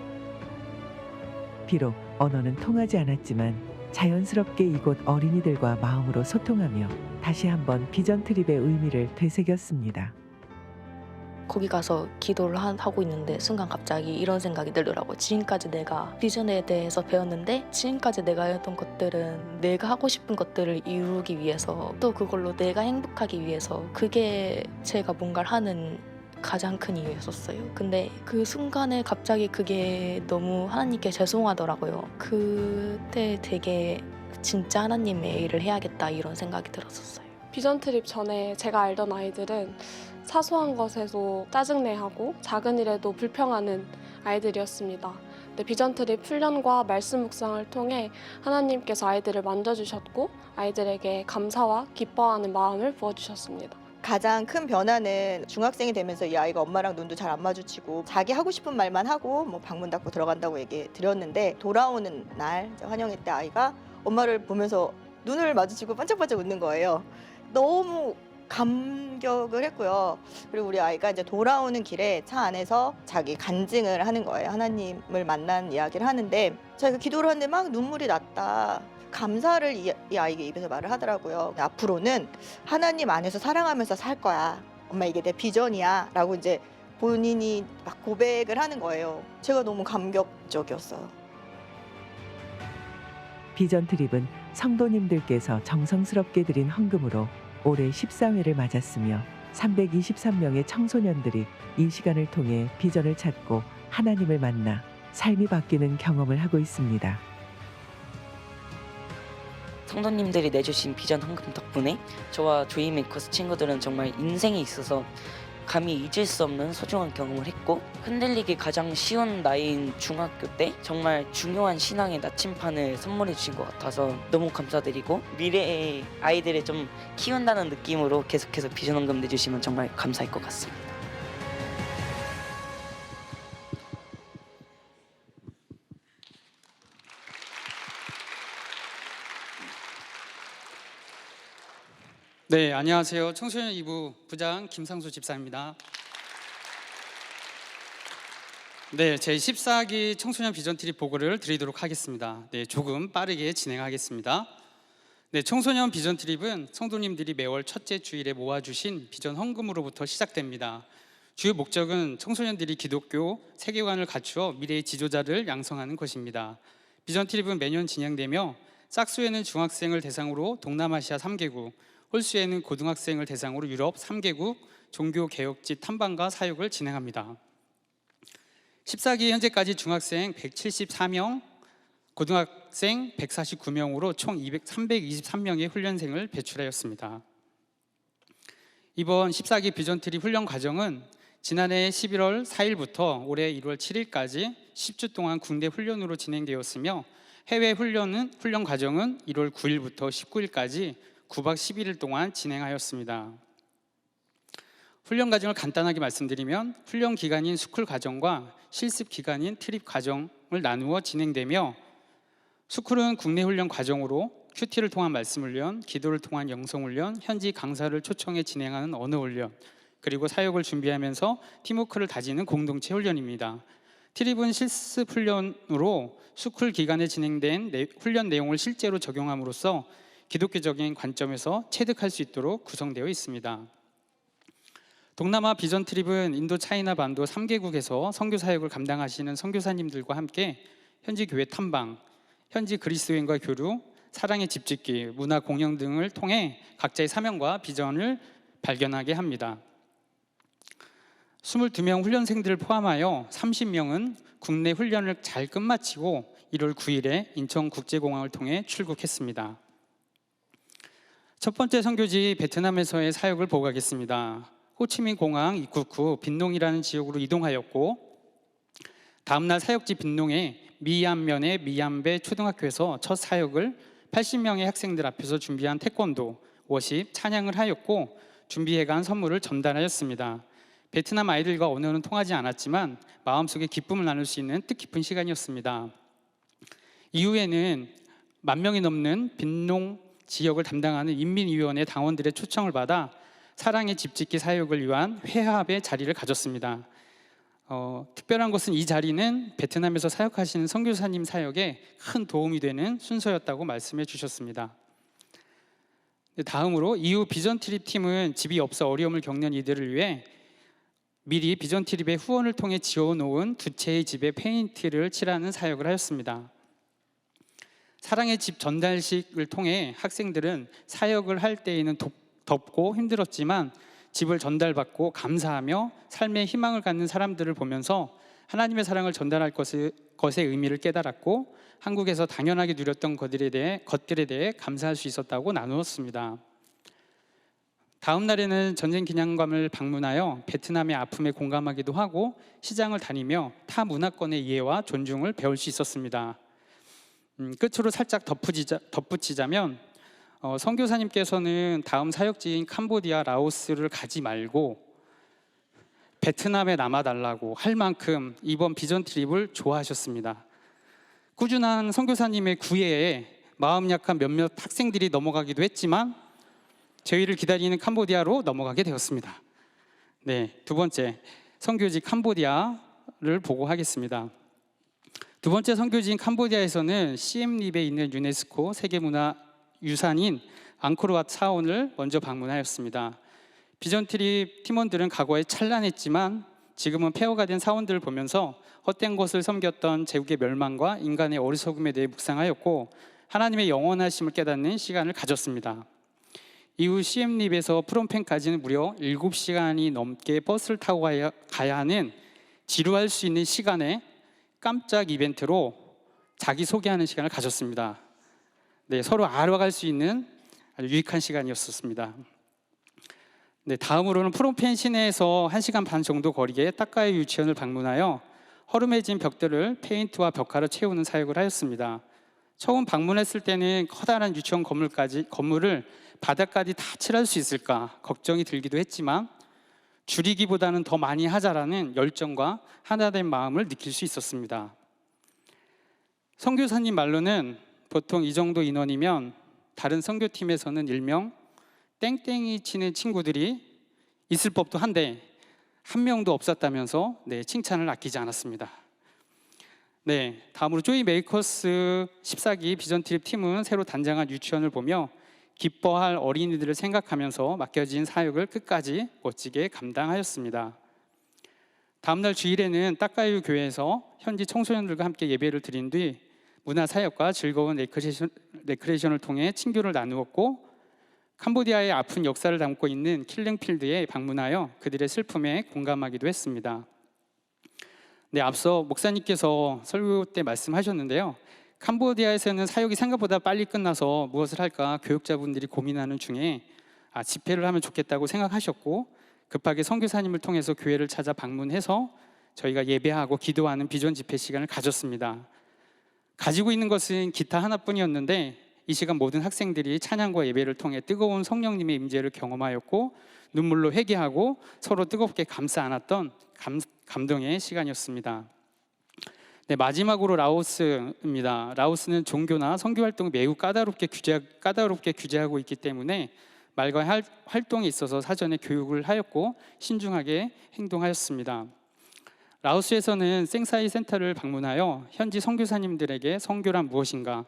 [SPEAKER 5] 비록 언어는 통하지 않았지만 자연스럽게 이곳 어린이들과 마음으로 소통하며 다시 한번 비전 트립의 의미를 되새겼습니다.
[SPEAKER 6] 거기 가서 기도를 하고 있는데 순간 갑자기 이런 생각이 들더라고요. 지금까지 내가 비전에 대해서 배웠는데 지금까지 내가 했던 것들은 내가 하고 싶은 것들을 이루기 위해서 또 그걸로 내가 행복하기 위해서 그게 제가 뭔가를 하는 가장 큰 이유였었어요. 근데 그 순간에 갑자기 그게 너무 하나님께 죄송하더라고요. 그때 되게 진짜 하나님의 일을 해야겠다 이런 생각이 들었었어요.
[SPEAKER 7] 비전 트립 전에 제가 알던 아이들은 사소한 것에도 짜증내하고 작은 일에도 불평하는 아이들이었습니다. 근데 비전 트립 훈련과 말씀 묵상을 통해 하나님께서 아이들을 만져주셨고 아이들에게 감사와 기뻐하는 마음을 부어주셨습니다.
[SPEAKER 8] 가장 큰 변화는 중학생이 되면서 이 아이가 엄마랑 눈도 잘 안 마주치고 자기 하고 싶은 말만 하고 뭐 방문 닫고 들어간다고 얘기 드렸는데 돌아오는 날 환영회 때 아이가 엄마를 보면서 눈을 마주치고 반짝반짝 웃는 거예요. 너무 감격을 했고요. 그리고 우리 아이가 이제 돌아오는 길에 차 안에서 자기 간증을 하는 거예요. 하나님을 만난 이야기를 하는데 자기가 기도를 하는데 막 눈물이 났다. 감사를 이 아이가 입에서 말을 하더라고요. 앞으로는 하나님 안에서 사랑하면서 살 거야. 엄마 이게 내 비전이야. 라고 이제 본인이 막 고백을 하는 거예요. 제가 너무 감격적이었어요.
[SPEAKER 5] 비전 트립은 성도님들께서 정성스럽게 드린 헌금으로 올해 14회를 맞았으며 323명의 청소년들이 이 시간을 통해 비전을 찾고 하나님을 만나 삶이 바뀌는 경험을 하고 있습니다.
[SPEAKER 9] 성도님들이 내주신 비전 헌금 덕분에 저와 조이메이커스 친구들은 정말 인생에 있어서 감히 잊을 수 없는 소중한 경험을 했고 흔들리기 가장 쉬운 나이인 중학교 때 정말 중요한 신앙의 나침판을 선물해 주신 것 같아서 너무 감사드리고 미래의 아이들을 좀 키운다는 느낌으로 계속해서 비전 헌금 내주시면 정말 감사할 것 같습니다.
[SPEAKER 10] 네, 안녕하세요. 청소년 2부 부장 김상수 집사입니다. 네, 제 14기 청소년 비전 트립 보고를 드리도록 하겠습니다. 네, 조금 빠르게 진행하겠습니다. 네, 청소년 비전 트립은 성도님들이 매월 첫째 주일에 모아주신 비전 헌금으로부터 시작됩니다. 주요 목적은 청소년들이 기독교 세계관을 갖추어 미래의 지도자를 양성하는 것입니다. 비전 트립은 매년 진행되며 짝수에는 중학생을 대상으로 동남아시아 3개국, 홀수에는 고등학생을 대상으로 유럽 3개국 종교개혁지 탐방과 사역을 진행합니다. 14기 현재까지 중학생 174명, 고등학생 149명으로 총 323명의 훈련생을 배출하였습니다. 이번 14기 비전 트립 훈련 과정은 지난해 11월 4일부터 올해 1월 7일까지 10주 동안 국내 훈련으로 진행되었으며 해외 훈련 과정은 1월 9일부터 19일까지 9박 11일 동안 진행하였습니다. 훈련 과정을 간단하게 말씀드리면 훈련 기간인 스쿨 과정과 실습 기간인 트립 과정을 나누어 진행되며 스쿨은 국내 훈련 과정으로 큐티를 통한 말씀 훈련, 기도를 통한 영성 훈련, 현지 강사를 초청해 진행하는 언어 훈련, 그리고 사역을 준비하면서 팀워크를 다지는 공동체 훈련입니다. 트립은 실습 훈련으로 스쿨 기간에 진행된 훈련 내용을 실제로 적용함으로써 기독교적인 관점에서 체득할 수 있도록 구성되어 있습니다. 동남아 비전 트립은 인도 차이나 반도 3개국에서 선교 사역을 감당하시는 선교사님들과 함께 현지 교회 탐방, 현지 그리스도인과 교류, 사랑의 집짓기, 문화 공연 등을 통해 각자의 사명과 비전을 발견하게 합니다. 22명 훈련생들을 포함하여 30명은 국내 훈련을 잘 끝마치고 1월 9일에 인천국제공항을 통해 출국했습니다. 첫 번째 선교지 베트남에서의 사역을 보고 가겠습니다. 호치민 공항 입국 후 빈농이라는 지역으로 이동하였고 다음날 사역지 빈농의 미얀면의 미얀베 초등학교에서 첫 사역을 80명의 학생들 앞에서 준비한 태권도, 워십, 찬양을 하였고 준비해간 선물을 전달하였습니다. 베트남 아이들과 언어는 통하지 않았지만 마음속에 기쁨을 나눌 수 있는 뜻깊은 시간이었습니다. 이후에는 10,000명이 넘는 빈농 지역을 담당하는 인민위원회 당원들의 초청을 받아 사랑의 집짓기 사역을 위한 회합의 자리를 가졌습니다. 특별한 것은 이 자리는 베트남에서 사역하시는 선교사님 사역에 큰 도움이 되는 순서였다고 말씀해 주셨습니다. 다음으로 이후 비전 트립 팀은 집이 없어 어려움을 겪는 이들을 위해 미리 비전 트립의 후원을 통해 지어놓은 2채의 집에 페인트를 칠하는 사역을 하였습니다. 사랑의 집 전달식을 통해 학생들은 사역을 할 때에는 덥고 힘들었지만 집을 전달받고 감사하며 삶의 희망을 갖는 사람들을 보면서 하나님의 사랑을 전달할 것의 의미를 깨달았고 한국에서 당연하게 누렸던 것들에 대해 감사할 수 있었다고 나누었습니다. 다음 날에는 전쟁 기념관을 방문하여 베트남의 아픔에 공감하기도 하고 시장을 다니며 타 문화권의 이해와 존중을 배울 수 있었습니다. 끝으로 살짝 덧붙이자면 선교사님께서는 다음 사역지인 캄보디아, 라오스를 가지 말고 베트남에 남아달라고 할 만큼 이번 비전 트립을 좋아하셨습니다. 꾸준한 선교사님의 구애에 마음 약한 몇몇 학생들이 넘어가기도 했지만 저희를 기다리는 캄보디아로 넘어가게 되었습니다. 네, 두 번째 선교지 캄보디아를 보고 하겠습니다. 두 번째 선교지인 캄보디아에서는 시엠립에 있는 유네스코 세계문화유산인 앙코르왓 사원을 먼저 방문하였습니다. 비전 트립 팀원들은 과거에 찬란했지만 지금은 폐허가 된 사원들을 보면서 헛된 것을 섬겼던 제국의 멸망과 인간의 어리석음에 대해 묵상하였고 하나님의 영원하심을 깨닫는 시간을 가졌습니다. 이후 시엠립에서 프롬펜까지는 무려 7시간이 넘게 버스를 타고 가야 하는 지루할 수 있는 시간에 깜짝 이벤트로 자기소개하는 시간을 가졌습니다. 네, 서로 알아갈 수 있는 아주 유익한 시간이었습니다. 네, 다음으로는 프롬펜 시내에서 1시간 반 정도 거리의 따까이 유치원을 방문하여 허름해진 벽들을 페인트와 벽화로 채우는 사역을 하였습니다. 처음 방문했을 때는 커다란 유치원 건물을 바닥까지 다 칠할 수 있을까 걱정이 들기도 했지만 줄이기보다는 더 많이 하자라는 열정과 하나된 마음을 느낄 수 있었습니다. 선교사님 말로는 보통 이 정도 인원이면 다른 선교팀에서는 일명 땡땡이 치는 친구들이 있을 법도 한데 한 명도 없었다면서 칭찬을 아끼지 않았습니다. 네, 다음으로 조이 메이커스 14기 비전 트립 팀은 새로 단장한 유치원을 보며 기뻐할 어린이들을 생각하면서 맡겨진 사역을 끝까지 멋지게 감당하였습니다. 다음날 주일에는 따까유 교회에서 현지 청소년들과 함께 예배를 드린 뒤 문화사역과 즐거운 레크레이션을 통해 친교를 나누었고 캄보디아의 아픈 역사를 담고 있는 킬링필드에 방문하여 그들의 슬픔에 공감하기도 했습니다. 네, 앞서 목사님께서 설교 때 말씀하셨는데요. 캄보디아에서는 사역이 생각보다 빨리 끝나서 무엇을 할까 교육자분들이 고민하는 중에 집회를 하면 좋겠다고 생각하셨고 급하게 선교사님을 통해서 교회를 찾아 방문해서 저희가 예배하고 기도하는 비전 집회 시간을 가졌습니다. 가지고 있는 것은 기타 하나뿐이었는데 이 시간 모든 학생들이 찬양과 예배를 통해 뜨거운 성령님의 임재를 경험하였고 눈물로 회개하고 서로 뜨겁게 감싸 안았던 감동의 시간이었습니다. 네, 마지막으로 라오스입니다. 라오스는 종교나 선교 활동을 매우 까다롭게 규제하고 있기 때문에 말과 활동에 있어서 사전에 교육을 하였고 신중하게 행동하였습니다. 라오스에서는 생사이 센터를 방문하여 현지 선교사님들에게 선교란 무엇인가,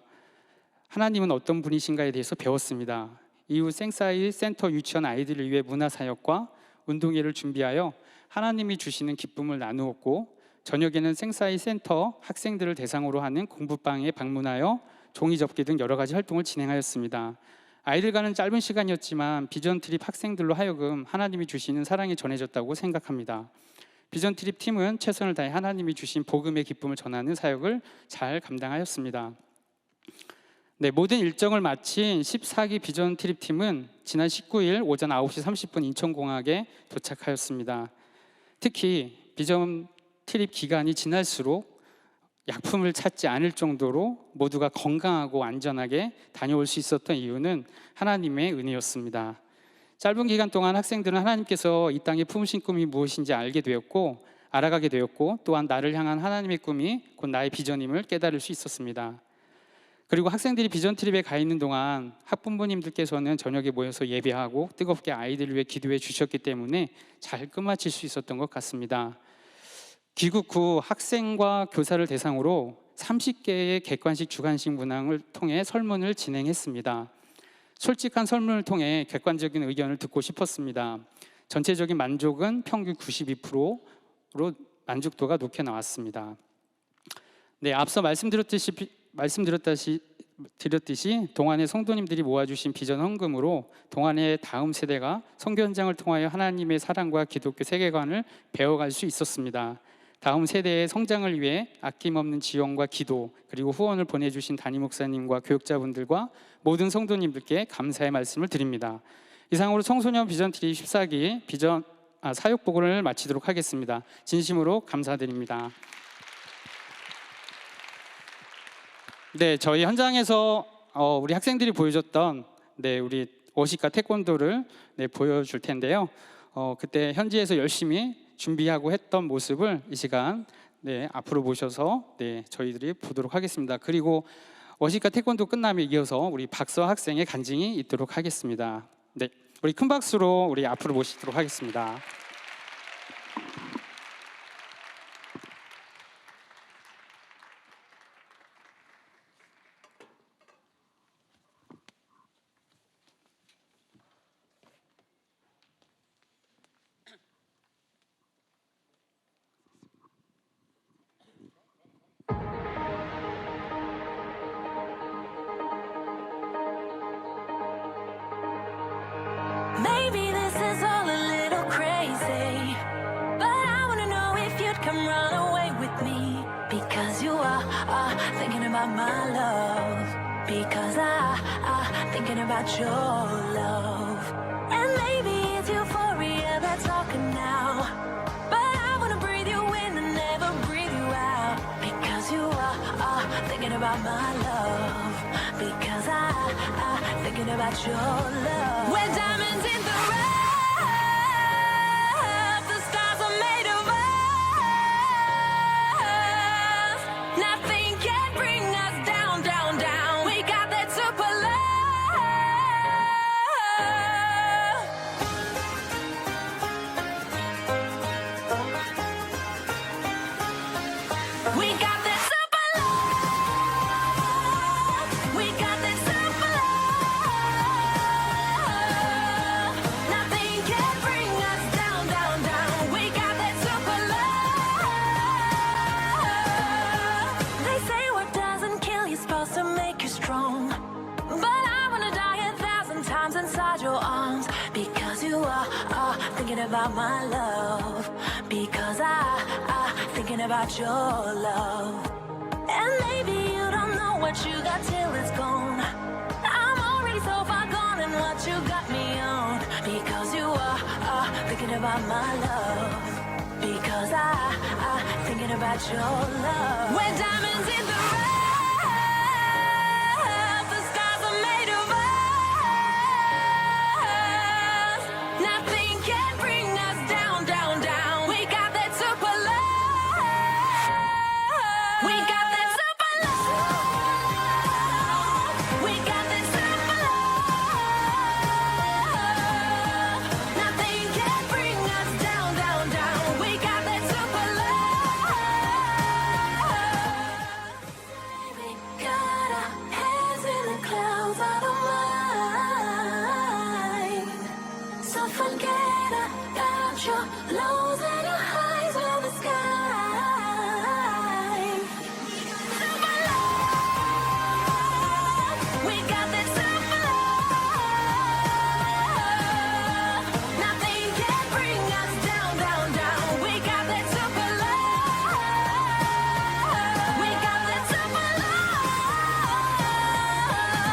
[SPEAKER 10] 하나님은 어떤 분이신가에 대해서 배웠습니다. 이후 생사이 센터 유치원 아이들을 위해 문화사역과 운동회를 준비하여 하나님이 주시는 기쁨을 나누었고 저녁에는 생사이 센터 학생들을 대상으로 하는 공부방에 방문하여 종이 접기 등 여러 가지 활동을 진행하였습니다. 아이들과는 짧은 시간이었지만 비전 트립 학생들로 하여금 하나님이 주시는 사랑이 전해졌다고 생각합니다. 비전 트립 팀은 최선을 다해 하나님이 주신 복음의 기쁨을 전하는 사역을 잘 감당하였습니다. 네, 모든 일정을 마친 14기 비전 트립 팀은 지난 19일 오전 9시 30분 인천공항에 도착하였습니다. 특히 비전 트립 기간이 지날수록 약품을 찾지 않을 정도로 모두가 건강하고 안전하게 다녀올 수 있었던 이유는 하나님의 은혜였습니다. 짧은 기간 동안 학생들은 하나님께서 이 땅에 품으신 꿈이 무엇인지 알게 되었고 알아가게 되었고 또한 나를 향한 하나님의 꿈이 곧 나의 비전임을 깨달을 수 있었습니다. 그리고 학생들이 비전 트립에 가 있는 동안 학부모님들께서는 저녁에 모여서 예배하고 뜨겁게 아이들을 위해 기도해 주셨기 때문에 잘 끝마칠 수 있었던 것 같습니다. 귀국 후 학생과 교사를 대상으로 30개의 객관식 주관식 문항을 통해 설문을 진행했습니다. 솔직한 설문을 통해 객관적인 의견을 듣고 싶었습니다. 전체적인 만족은 평균 92%로 만족도가 높게 나왔습니다. 네, 앞서 말씀드렸듯이 동안의 성도님들이 모아주신 비전 헌금으로 동안의 다음 세대가 선교 현장을 통하여 하나님의 사랑과 기독교 세계관을 배워갈 수 있었습니다. 다음 세대의 성장을 위해 아낌없는 지원과 기도 그리고 후원을 보내주신 담임 목사님과 교육자분들과 모든 성도님들께 감사의 말씀을 드립니다. 이상으로 청소년 비전 트립 14기 사역 보고를 마치도록 하겠습니다. 진심으로 감사드립니다. 네, 저희 현장에서 우리 학생들이 보여줬던 우리 워십과 태권도를 보여줄 텐데요. 그때 현지에서 열심히 준비하고 했던 모습을 이 시간 앞으로 모셔서 저희들이 보도록 하겠습니다. 그리고 워십과 태권도 끝나면 이어서 우리 박서 학생의 간증이 있도록 하겠습니다. 네, 우리 큰 박수로 우리 앞으로 모시도록 하겠습니다.
[SPEAKER 2] Maybe this is all a little crazy, but I wanna know if you'd come run away with me. Because you are thinking about my love. Because I thinking about your love. And maybe it's euphoria that's talking now, but I wanna breathe you in and never breathe you out. Because you are thinking about my love. Because I thinking about your love. We're diamonds in the rough. The stars are made of us. Nothing can bring us down, down, down. We got that super love. We got that super love. We got that super love. Nothing can bring us down, down, down. We got that super love. They say what doesn't kill you supposed to make you strong, but I wanna die 1,000 times inside your arms. Because you are thinking about my love. Because I thinking about your love. And maybe you don't know what you got till it's gone. I'm already so far gone in what you got me on. Because you are thinking about my love. Because I thinking about your love. We're diamonds in the rough. The stars are made of us. Nothing can bring us down, down, down. We got that super love. We got that super love. We got that super love. Nothing can bring us down, down, down. We got that super love. We got our heads in the clouds out of mind. So forget about your lows and your highs in the sky. Super love. We got that super love. Nothing can bring us down, down, down. We got that super love. We got that super love.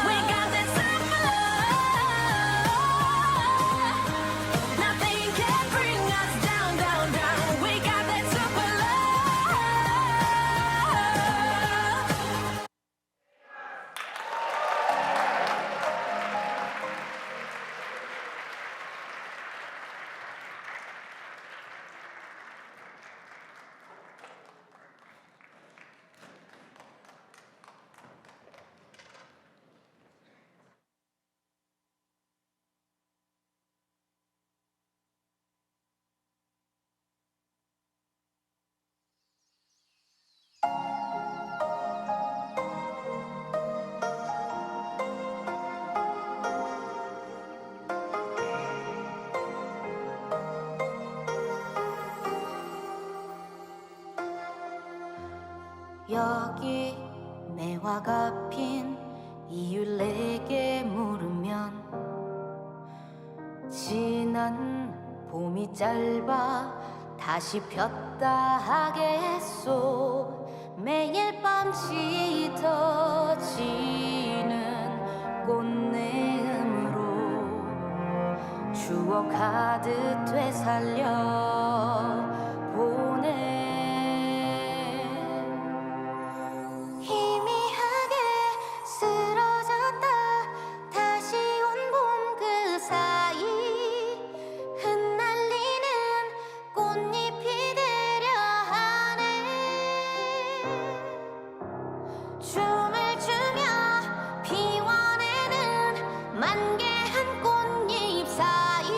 [SPEAKER 2] We got that super love. Nothing can bring us down, down, down. We 여기 매화가 핀 이유를 내게 물으면 지난 봄이 짧아 다시 폈다 하겠소. 매일 밤 짙어지는 꽃내음으로 추억 가득 되살려 보내. 희미하게 쓰러졌다 다시 온 봄 그 사이 흩날리는 꽃잎이 되려 하네. 춤을 추며 피워내는 만개한 꽃잎 사이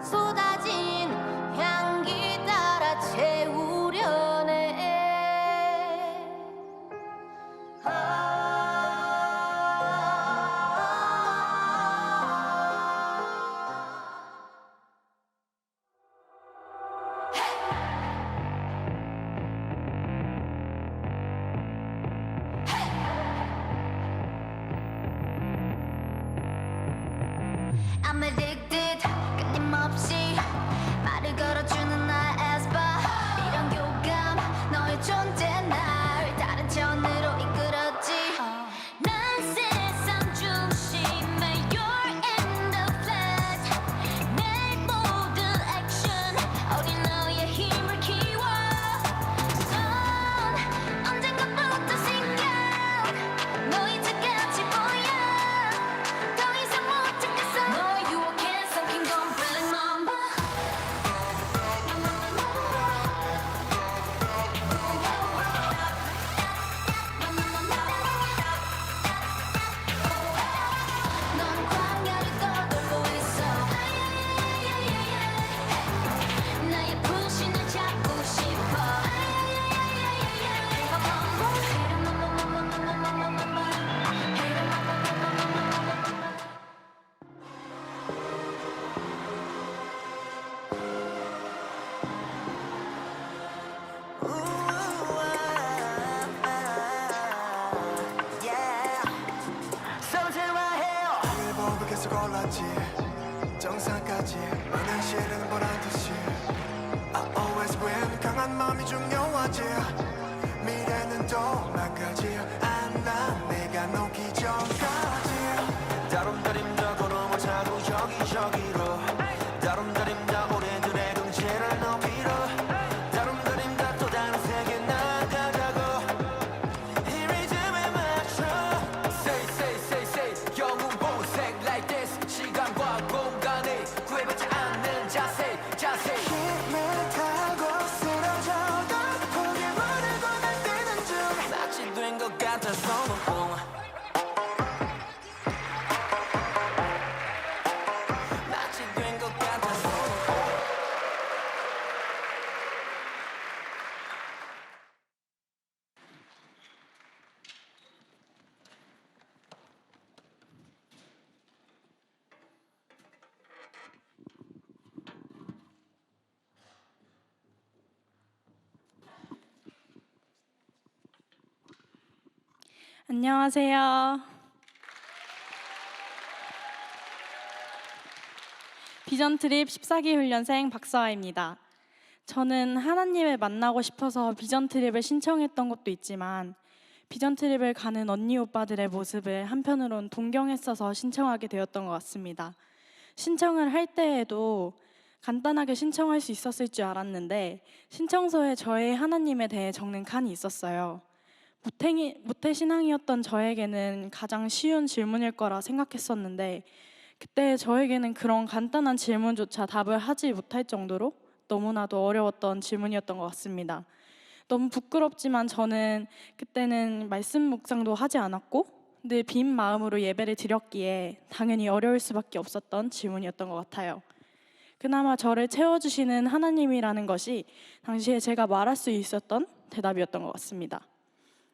[SPEAKER 2] 쏟아진 향기 따라 채우려네. I'm addicted 끊임없이 말을 걸어주는 나의 에스파. 이런 교감 너의 존재 날 다른 차원으로 이끌었지. 난 세상 중심에 You're in the flesh. 내 모든 액션 어린 너의 힘을 키워. 넌 언젠가부터 생겨 너의 뜻같이 보여. 더 이상 못 참겠어. 너의 유혹에 삼킨 건 feeling number. 넌 광야를 떠돌고 있어. 나의 부신을 잡고 싶어.
[SPEAKER 11] 일본 계속 올랐지 정상까지 많은 실은 보란 듯이 I always win 강한 마음이 중요하지 미래는 또 나까지 안나 내가 녹기 전까지 다름다림적으로 못 자꾸 여기저기로 다름다림다 우리들의 경치를 높이러 다름다림다 또 다른 세계 나가자고 이 리듬에 맞춰 Say say say say 영웅 보색 like this 시간과 공간이 구애받지 않는 자세 힘을 타고 쓰러져도 포기만을 권할 때는 좀 마치 된 것 같아서 넌 마치 된 것 같아서
[SPEAKER 12] 안녕하세요. 비전 트립 14기 훈련생 박서아입니다. 저는 하나님을 만나고 싶어서 비전 트립을 신청했던 것도 있지만 비전 트립을 가는 언니 오빠들의 모습을 한편으론 동경했어서 신청하게 되었던 것 같습니다. 신청을 할 때에도 간단하게 신청할 수 있었을 줄 알았는데 신청서에 저의 하나님에 대해 적는 칸이 있었어요. 모태신앙이었던 저에게는 가장 쉬운 질문일 거라 생각했었는데 그때 저에게는 그런 간단한 질문조차 답을 하지 못할 정도로 너무나도 어려웠던 질문이었던 것 같습니다. 너무 부끄럽지만 저는 그때는 말씀 묵상도 하지 않았고 늘 빈 마음으로 예배를 드렸기에 당연히 어려울 수밖에 없었던 질문이었던 것 같아요. 그나마 저를 채워주시는 하나님이라는 것이 당시에 제가 말할 수 있었던 대답이었던 것 같습니다.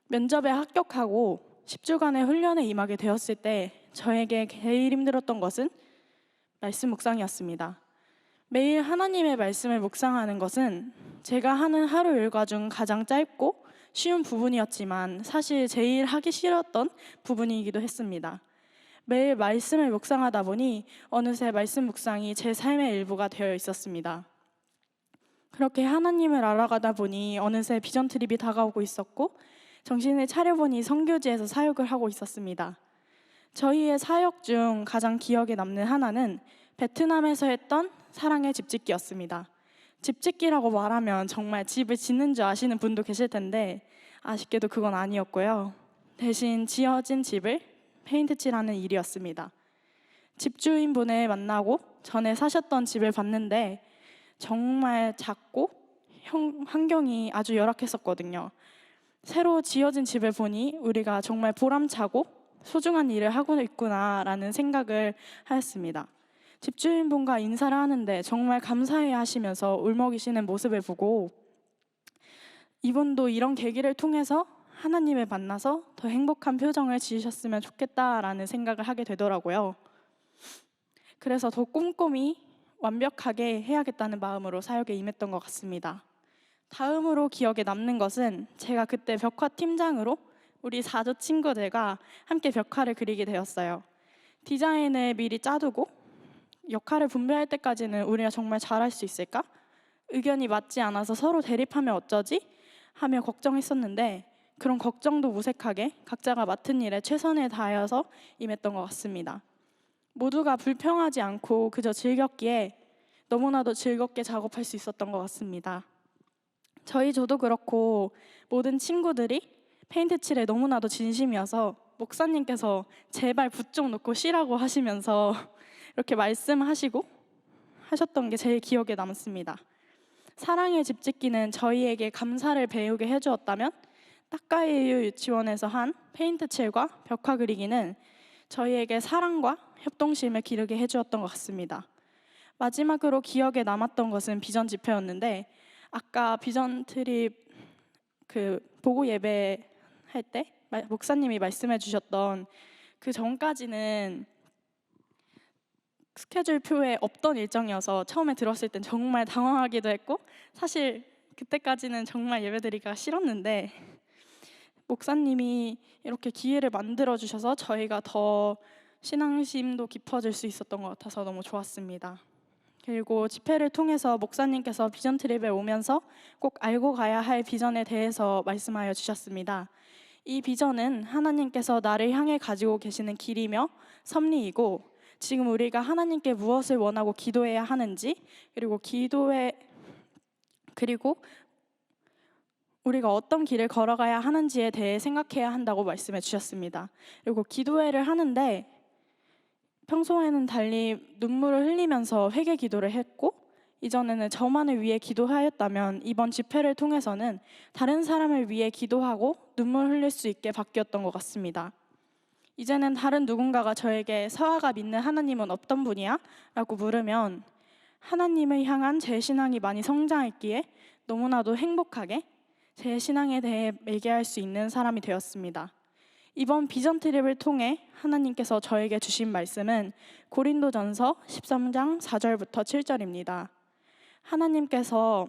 [SPEAKER 12] 면접에 합격하고 10주간의 훈련에 임하게 되었을 때 저에게 제일 힘들었던 것은 말씀 묵상이었습니다. 매일 하나님의 말씀을 묵상하는 것은 제가 하는 하루 일과 중 가장 짧고 쉬운 부분이었지만 사실 제일 하기 싫었던 부분이기도 했습니다. 매일 말씀을 묵상하다 보니 어느새 말씀 묵상이 제 삶의 일부가 되어 있었습니다. 그렇게 하나님을 알아가다 보니 어느새 비전 트립이 다가오고 있었고 정신을 차려보니 선교지에서 사역을 하고 있었습니다. 저희의 사역 중 가장 기억에 남는 하나는 베트남에서 했던 사랑의 집짓기였습니다. 집짓기라고 말하면 정말 집을 짓는 줄 아시는 분도 계실 텐데 아쉽게도 그건 아니었고요. 대신 지어진 집을 페인트 칠하는 일이었습니다. 집주인분을 만나고 전에 사셨던 집을 봤는데 정말 작고 환경이 아주 열악했었거든요. 새로 지어진 집을 보니 우리가 정말 보람차고 소중한 일을 하고 있구나라는 생각을 하였습니다. 집주인분과 인사를 하는데 정말 감사해 하시면서 울먹이시는 모습을 보고 이분도 이런 계기를 통해서 하나님을 만나서 더 행복한 표정을 지으셨으면 좋겠다라는 생각을 하게 되더라고요. 그래서 더 꼼꼼히 완벽하게 해야겠다는 마음으로 사역에 임했던 것 같습니다. 다음으로 기억에 남는 것은 제가 그때 벽화 팀장으로 우리 4조 친구들과 함께 벽화를 그리게 되었어요. 디자인을 미리 짜두고 역할을 분배할 때까지는 우리가 정말 잘할 수 있을까? 의견이 맞지 않아서 서로 대립하면 어쩌지? 하며 걱정했었는데 그런 걱정도 무색하게 각자가 맡은 일에 최선을 다하여서 임했던 것 같습니다. 모두가 불평하지 않고 그저 즐겼기에 너무나도 즐겁게 작업할 수 있었던 것 같습니다. 저희 조도 그렇고 모든 친구들이 페인트 칠에 너무나도 진심이어서 목사님께서 제발 붓 좀 놓고 쉬라고 하시면서 이렇게 말씀하시고 하셨던 게 제일 기억에 남습니다. 사랑의 집짓기는 저희에게 감사를 배우게 해주었다면 따까이유 유치원에서 한 페인트 칠과 벽화 그리기는 저희에게 사랑과 협동심을 기르게 해주었던 것 같습니다. 마지막으로 기억에 남았던 것은 비전 집회였는데 아까 비전 트립 보고 예배 할 때 목사님이 말씀해 주셨던 그 전까지는 스케줄표에 없던 일정이어서 처음에 들었을 땐 정말 당황하기도 했고 사실 그때까지는 정말 예배드리기가 싫었는데 목사님이 이렇게 기회를 만들어 주셔서 저희가 더 신앙심도 깊어질 수 있었던 것 같아서 너무 좋았습니다. 그리고 집회를 통해서 목사님께서 비전 트립에 오면서 꼭 알고 가야 할 비전에 대해서 말씀하여 주셨습니다. 이 비전은 하나님께서 나를 향해 가지고 계시는 길이며 섭리이고 지금 우리가 하나님께 무엇을 원하고 기도해야 하는지 그리고 우리가 어떤 길을 걸어가야 하는지에 대해 생각해야 한다고 말씀해 주셨습니다. 그리고 기도회를 하는데 평소에는 달리 눈물을 흘리면서 회개 기도를 했고 이전에는 저만을 위해 기도하였다면 이번 집회를 통해서는 다른 사람을 위해 기도하고 눈물 흘릴 수 있게 바뀌었던 것 같습니다. 이제는 다른 누군가가 저에게 서아가 믿는 하나님은 어떤 분이야? 라고 물으면 하나님을 향한 제 신앙이 많이 성장했기에 너무나도 행복하게 제 신앙에 대해 얘기할 수 있는 사람이 되었습니다. 이번 비전 트립을 통해 하나님께서 저에게 주신 말씀은 고린도전서 13장 4절부터 7절입니다. 하나님께서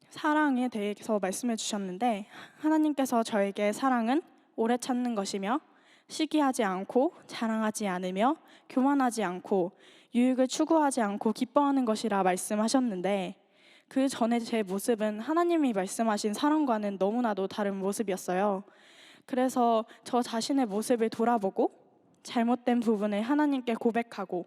[SPEAKER 12] 사랑에 대해서 말씀해 주셨는데 하나님께서 저에게 사랑은 오래 찾는 것이며 시기하지 않고 자랑하지 않으며 교만하지 않고 유익을 추구하지 않고 기뻐하는 것이라 말씀하셨는데 그 전에 제 모습은 하나님이 말씀하신 사랑과는 너무나도 다른 모습이었어요. 그래서 저 자신의 모습을 돌아보고 잘못된 부분을 하나님께 고백하고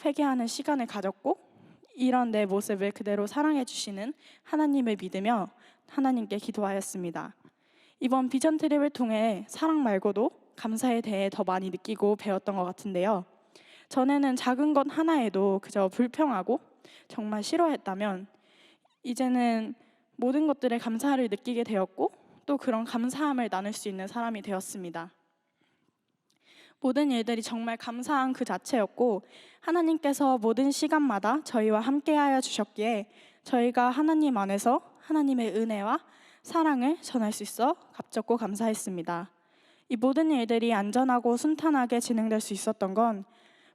[SPEAKER 12] 회개하는 시간을 가졌고 이런 내 모습을 그대로 사랑해 주시는 하나님을 믿으며 하나님께 기도하였습니다. 이번 비전 트립을 통해 사랑 말고도 감사에 대해 더 많이 느끼고 배웠던 것 같은데요. 전에는 작은 것 하나에도 그저 불평하고 정말 싫어했다면 이제는 모든 것들에 감사를 느끼게 되었고 또 그런 감사함을 나눌 수 있는 사람이 되었습니다. 모든 일들이 정말 감사한 그 자체였고 하나님께서 모든 시간마다 저희와 함께하여 주셨기에 저희가 하나님 안에서 하나님의 은혜와 사랑을 전할 수 있어 값졌고 감사했습니다. 이 모든 일들이 안전하고 순탄하게 진행될 수 있었던 건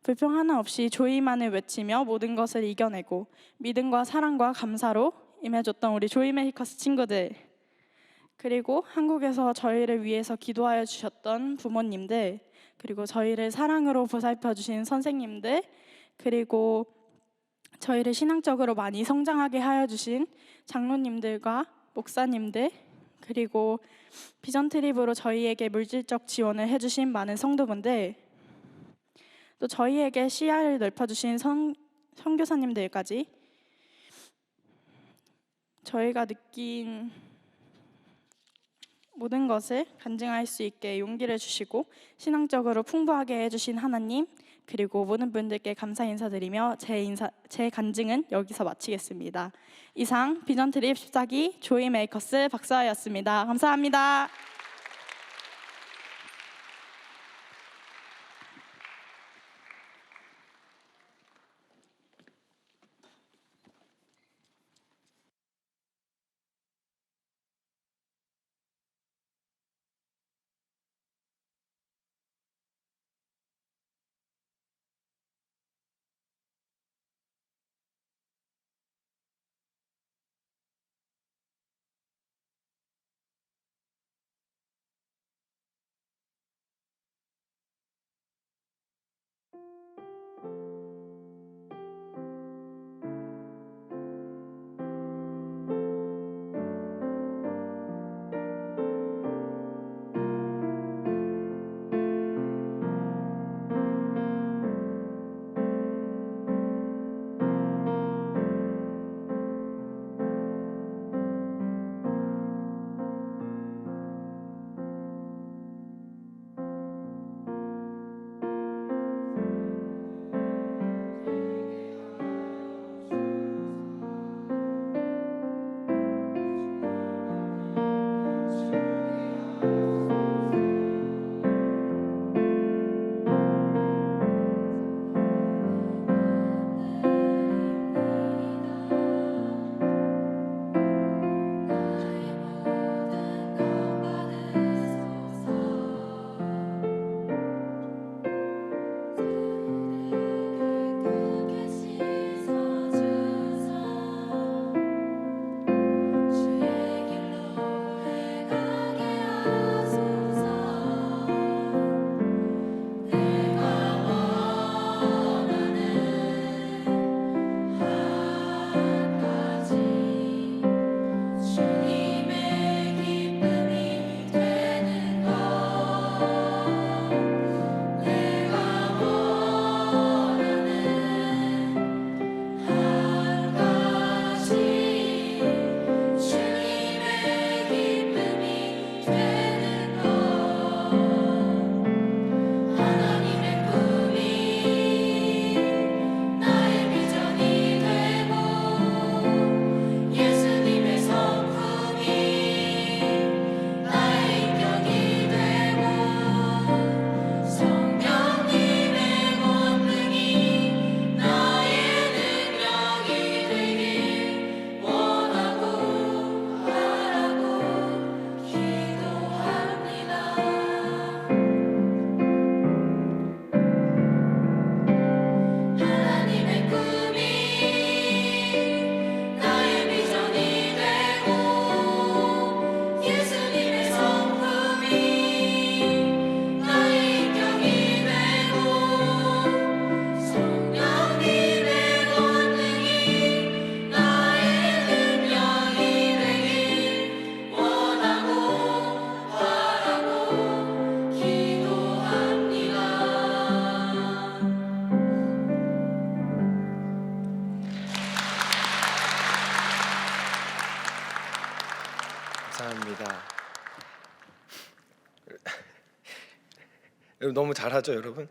[SPEAKER 12] 불평 하나 없이 조이만을 외치며 모든 것을 이겨내고 믿음과 사랑과 감사로 임해줬던 우리 조이메이커스 친구들, 그리고 한국에서 저희를 위해서 기도하여 주셨던 부모님들, 그리고 저희를 사랑으로 보살펴 주신 선생님들, 그리고 저희를 신앙적으로 많이 성장하게 하여 주신 장로님들과 목사님들, 그리고 비전 트립으로 저희에게 물질적 지원을 해주신 많은 성도분들, 또 저희에게 시야를 넓혀주신 선교사님들까지 저희가 느낀 모든 것을 간증할 수 있게 용기를 주시고 신앙적으로 풍부하게 해주신 하나님, 그리고 모든 분들께 감사 인사드리며 제 간증은 여기서 마치겠습니다. 이상 비전 트립 14기 조이 메이커스 박사였습니다. 감사합니다.
[SPEAKER 3] 감사합니다. 여러분 너무 잘하죠, 여러분?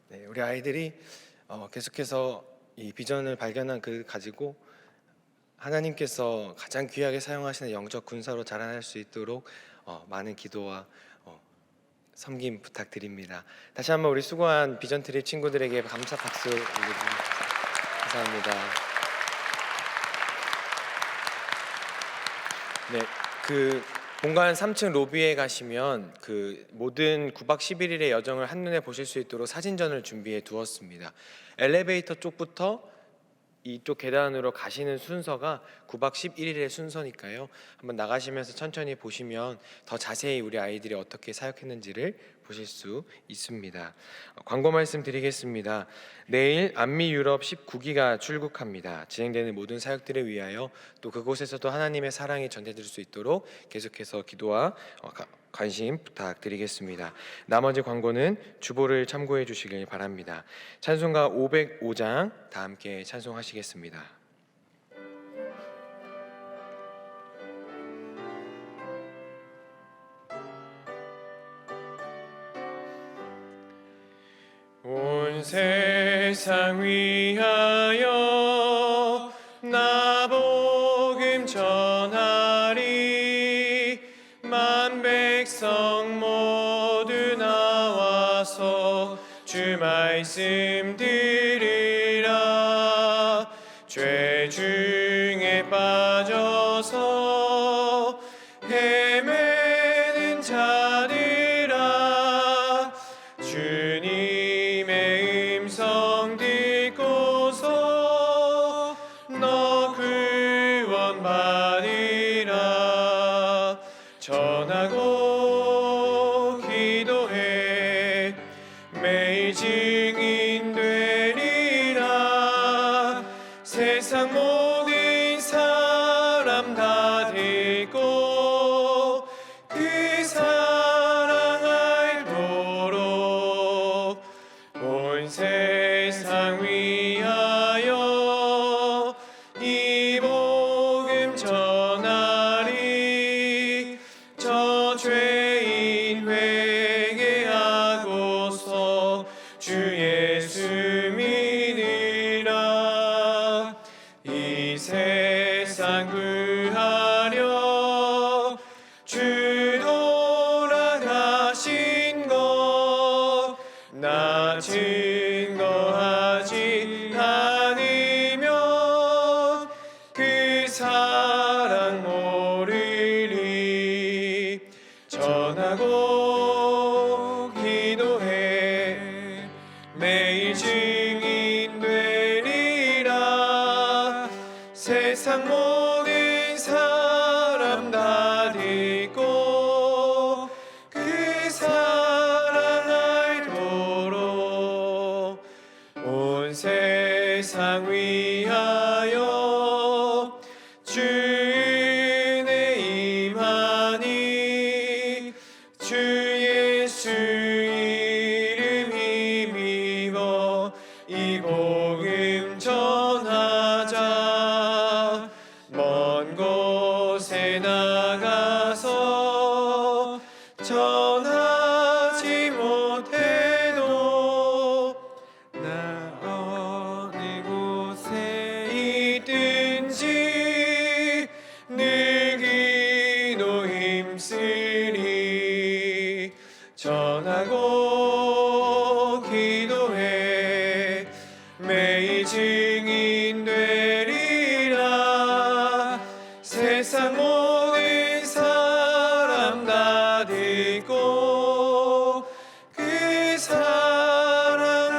[SPEAKER 3] 네, 우리 아이들이 계속해서 이 비전을 발견한 그 가지고 하나님께서 가장 귀하게 사용하시는 영적 군사로 자라날 수 있도록 많은 기도와 섬김 부탁드립니다. 다시 한번 우리 수고한 비전 트립 친구들에게 감사 박수 올려드립니다. 감사합니다. 네, 그 본관 3층 로비에 가시면 그 모든 9박 11일의 여정을 한눈에 보실 수 있도록 사진전을 준비해 두었습니다. 엘리베이터 쪽부터 이쪽 계단으로 가시는 순서가 9박 11일의 순서니까요. 한번 나가시면서 천천히 보시면 더 자세히 우리 아이들이 어떻게 사역했는지를 보실 수 있습니다. 광고 말씀드리겠습니다. 내일 안미 유럽 19기가 출국합니다. 진행되는 모든 사역들을 위하여 또 그곳에서도 하나님의 사랑이 전해질 수 있도록 계속해서 기도와 관심 부탁드리겠습니다. 나머지 광고는 주보를 참고해 주시길 바랍니다. 찬송가 505장 다 함께 찬송하시겠습니다. 온 세상 위하여 나 복음 전하리 만 백성 모두 나와서 주 말씀 들으라 죄 중에 빠져서 헤매는 자들아 주님의 음성 듣고서 너 구원 받으라 전하고 기도해 매일 증인 되리라 세상 모든 사람 다 듣고 그 사랑 알도록 온 세상 위하여 이 복음 전하리 저 죄인 회개하고서 주 예수 믿으라 이 세상 구하려 주 돌아가신 것 나 증거하지 않으면 그 사랑 모르리 전하고 기도해 매일 증인 되리라 세상 모든 사람 다 듣고 그 사랑 알도록 온 세상 위하여 주 은혜 임하니 주 예수 이름 힘입어 이 복음 전하자 먼 곳에 나가서 전하지 못해도 나 어느 곳에 있든지 늘 기도 힘쓰리 전하고 기도해 매일 증인 되리라 세상 모든 사람 다 듣고 그 사랑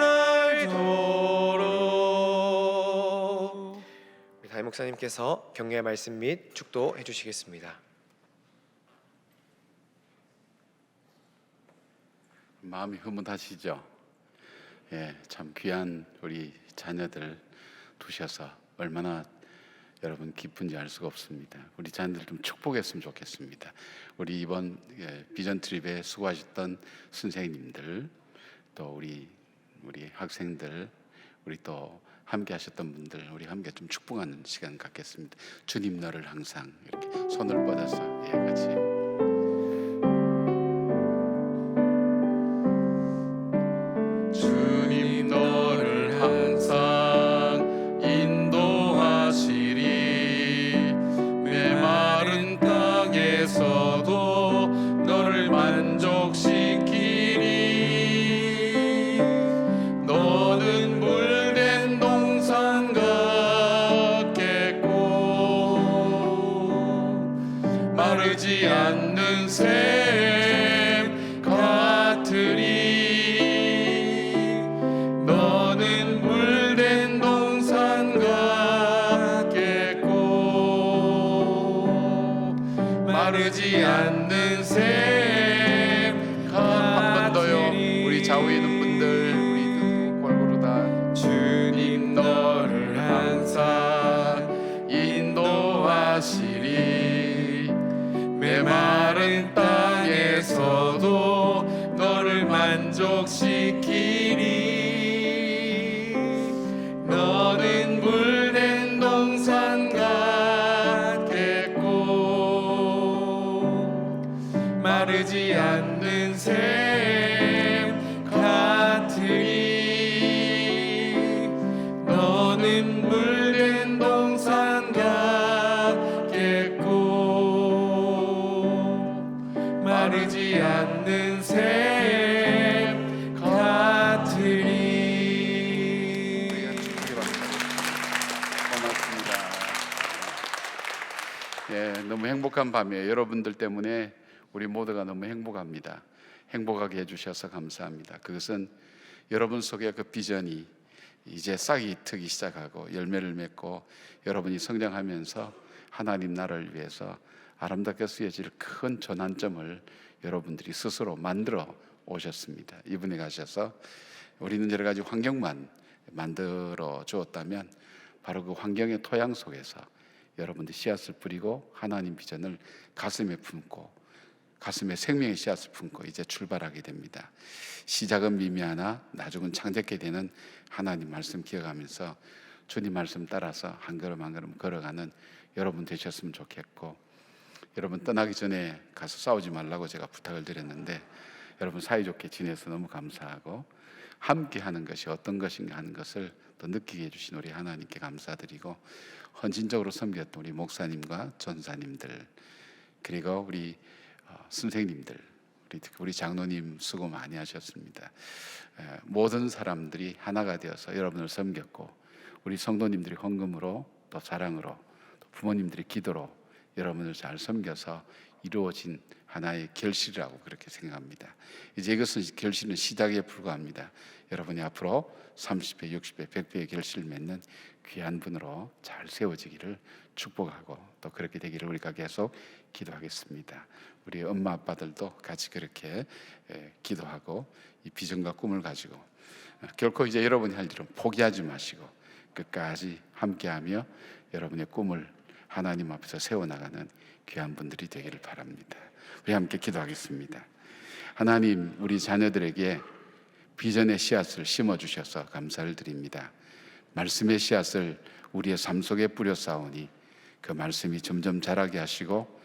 [SPEAKER 3] 알도록 우리 담임 목사님께서 격려의 말씀 및 축도해 주시겠습니다.
[SPEAKER 13] 마음이 흐뭇하시죠? 예, 참 귀한 우리 자녀들 두셔서 얼마나 여러분 기쁜지 알 수가 없습니다. 우리 자녀들 좀 축복했으면 좋겠습니다. 우리 이번 비전 트립에 수고하셨던 선생님들, 또 우리 학생들, 우리 또 함께 하셨던 분들, 우리 함께 좀 축복하는 시간 갖겠습니다. 주님 너를 항상 이렇게 손을 뻗어서 같이. 주님 너를 항상 인도하시리 메마른 땅에서도 너를 만족시키리 너는 물된 동산 같겠고 샘 같으리 너는 물된 동산 같겠고 마르지 않는 샘 한 번 더요. 우리 좌우에 있는 분들 우리 골고루 다 주님 너를 항상 인도하시리 메마른 땅에서도 너를 만족시키리 너는 물된 동산 같겠고 마르지 않는 샘 같으리 너는 물된 동산 같겠고 마르지 않는 샘 같으리. 고맙습니다. 예, 너무 행복한 밤이에요. 여러분들 때문에 우리 모두가 너무 행복합니다. 행복하게 해주셔서 감사합니다. 그것은 여러분 속에 그 비전이 이제 싹이 트기 시작하고 열매를 맺고 여러분이 성장하면서 하나님 나라를 위해서 아름답게 쓰여질 큰 전환점을 여러분들이 스스로 만들어 오셨습니다. 이분이 가셔서 우리는 여러 가지 환경만 만들어 주었다면 바로 그 환경의 토양 속에서 여러분들이 씨앗을 뿌리고 하나님 비전을 가슴에 품고 가슴에 생명의 씨앗을 품고 이제 출발하게 됩니다. 시작은 미미하나 나중은 창작게 되는 하나님 말씀 기억하면서 주님 말씀 따라서 한 걸음 한 걸음 걸어가는 여러분 되셨으면 좋겠고, 여러분 떠나기 전에 가서 싸우지 말라고 제가 부탁을 드렸는데 여러분 사이좋게 지내서 너무 감사하고 함께 하는 것이 어떤 것인가 하는 것을 더 느끼게 해주신 우리 하나님께 감사드리고, 헌신적으로 섬겼던 우리 목사님과 전사님들 그리고 우리 선생님들, 우리 장로님 수고 많이 하셨습니다. 모든 사람들이 하나가 되어서 여러분을 섬겼고, 우리 성도님들이 헌금으로 또 사랑으로 또 부모님들이 기도로 여러분을 잘 섬겨서 이루어진 하나의 결실이라고 그렇게 생각합니다. 이제 이것은 결실은 시작에 불과합니다. 여러분이 앞으로 30배, 60배, 100배의 결실을 맺는 귀한 분으로 잘 세워지기를 축복하고 또 그렇게 되기를 우리가 계속 기도하겠습니다. 우리 엄마 아빠들도 같이 그렇게 기도하고 이 비전과 꿈을 가지고 결코 이제 여러분이 할 일은 포기하지 마시고 끝까지 함께하며 여러분의 꿈을 하나님 앞에서 세워나가는 귀한 분들이 되기를 바랍니다. 우리 함께 기도하겠습니다. 하나님, 우리 자녀들에게 비전의 씨앗을 심어주셔서 감사를 드립니다. 말씀의 씨앗을 우리의 삶 속에 뿌려 쌓으니 그 말씀이 점점 자라게 하시고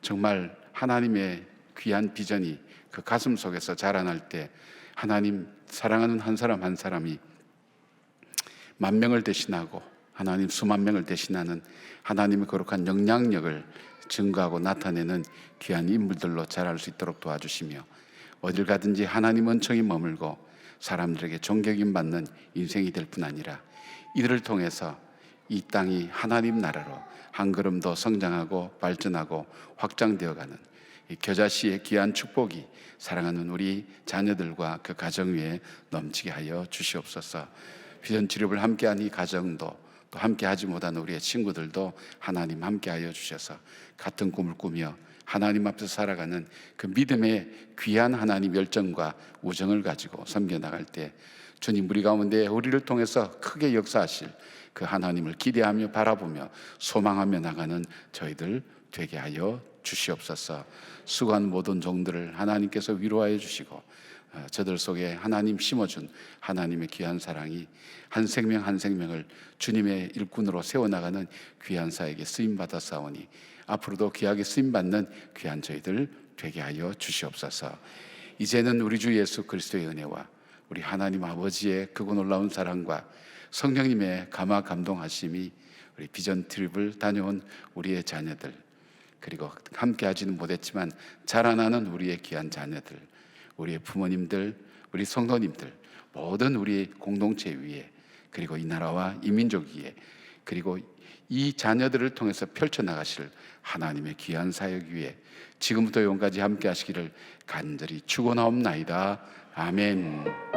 [SPEAKER 13] 정말 하나님의 귀한 비전이 그 가슴 속에서 자라날 때 하나님 사랑하는 한 사람 한 사람이 만 명을 대신하고 하나님 수만 명을 대신하는 하나님의 거룩한 영향력을 증거하고 나타내는 귀한 인물들로 자랄 수 있도록 도와주시며 어딜 가든지 하나님 은총이 머물고 사람들에게 존경임 받는 인생이 될 뿐 아니라 이들을 통해서 이 땅이 하나님 나라로 한 걸음 더 성장하고 발전하고 확장되어가는 이 겨자씨의 귀한 축복이 사랑하는 우리 자녀들과 그 가정 위에 넘치게 하여 주시옵소서. 비전 치료를 함께한 이 가정도 또 함께하지 못한 우리의 친구들도 하나님 함께하여 주셔서 같은 꿈을 꾸며 하나님 앞에서 살아가는 그 믿음의 귀한 하나님 열정과 우정을 가지고 섬겨나갈 때 주님 우리 가운데 우리를 통해서 크게 역사하실 그 하나님을 기대하며 바라보며 소망하며 나가는 저희들 되게 하여 주시옵소서. 수고한 모든 종들을 하나님께서 위로하여 주시고 저들 속에 하나님 심어준 하나님의 귀한 사랑이 한 생명 한 생명을 주님의 일꾼으로 세워나가는 귀한 사에게 쓰임받아 싸우니 앞으로도 귀하게 쓰임받는 귀한 저희들 되게 하여 주시옵소서. 이제는 우리 주 예수 그리스도의 은혜와 우리 하나님 아버지의 크고 놀라운 사랑과 성령님의 감화 감동하심이 우리 비전 트립을 다녀온 우리의 자녀들 그리고 함께 하지는 못했지만 자라나는 우리의 귀한 자녀들, 우리의 부모님들, 우리 성도님들 모든 우리 공동체 위에 그리고 이 나라와 이 민족 위에 그리고 이 자녀들을 통해서 펼쳐나가실 하나님의 귀한 사역 위에 지금부터 영까지 함께 하시기를 간절히 축원하옵나이다. 아멘.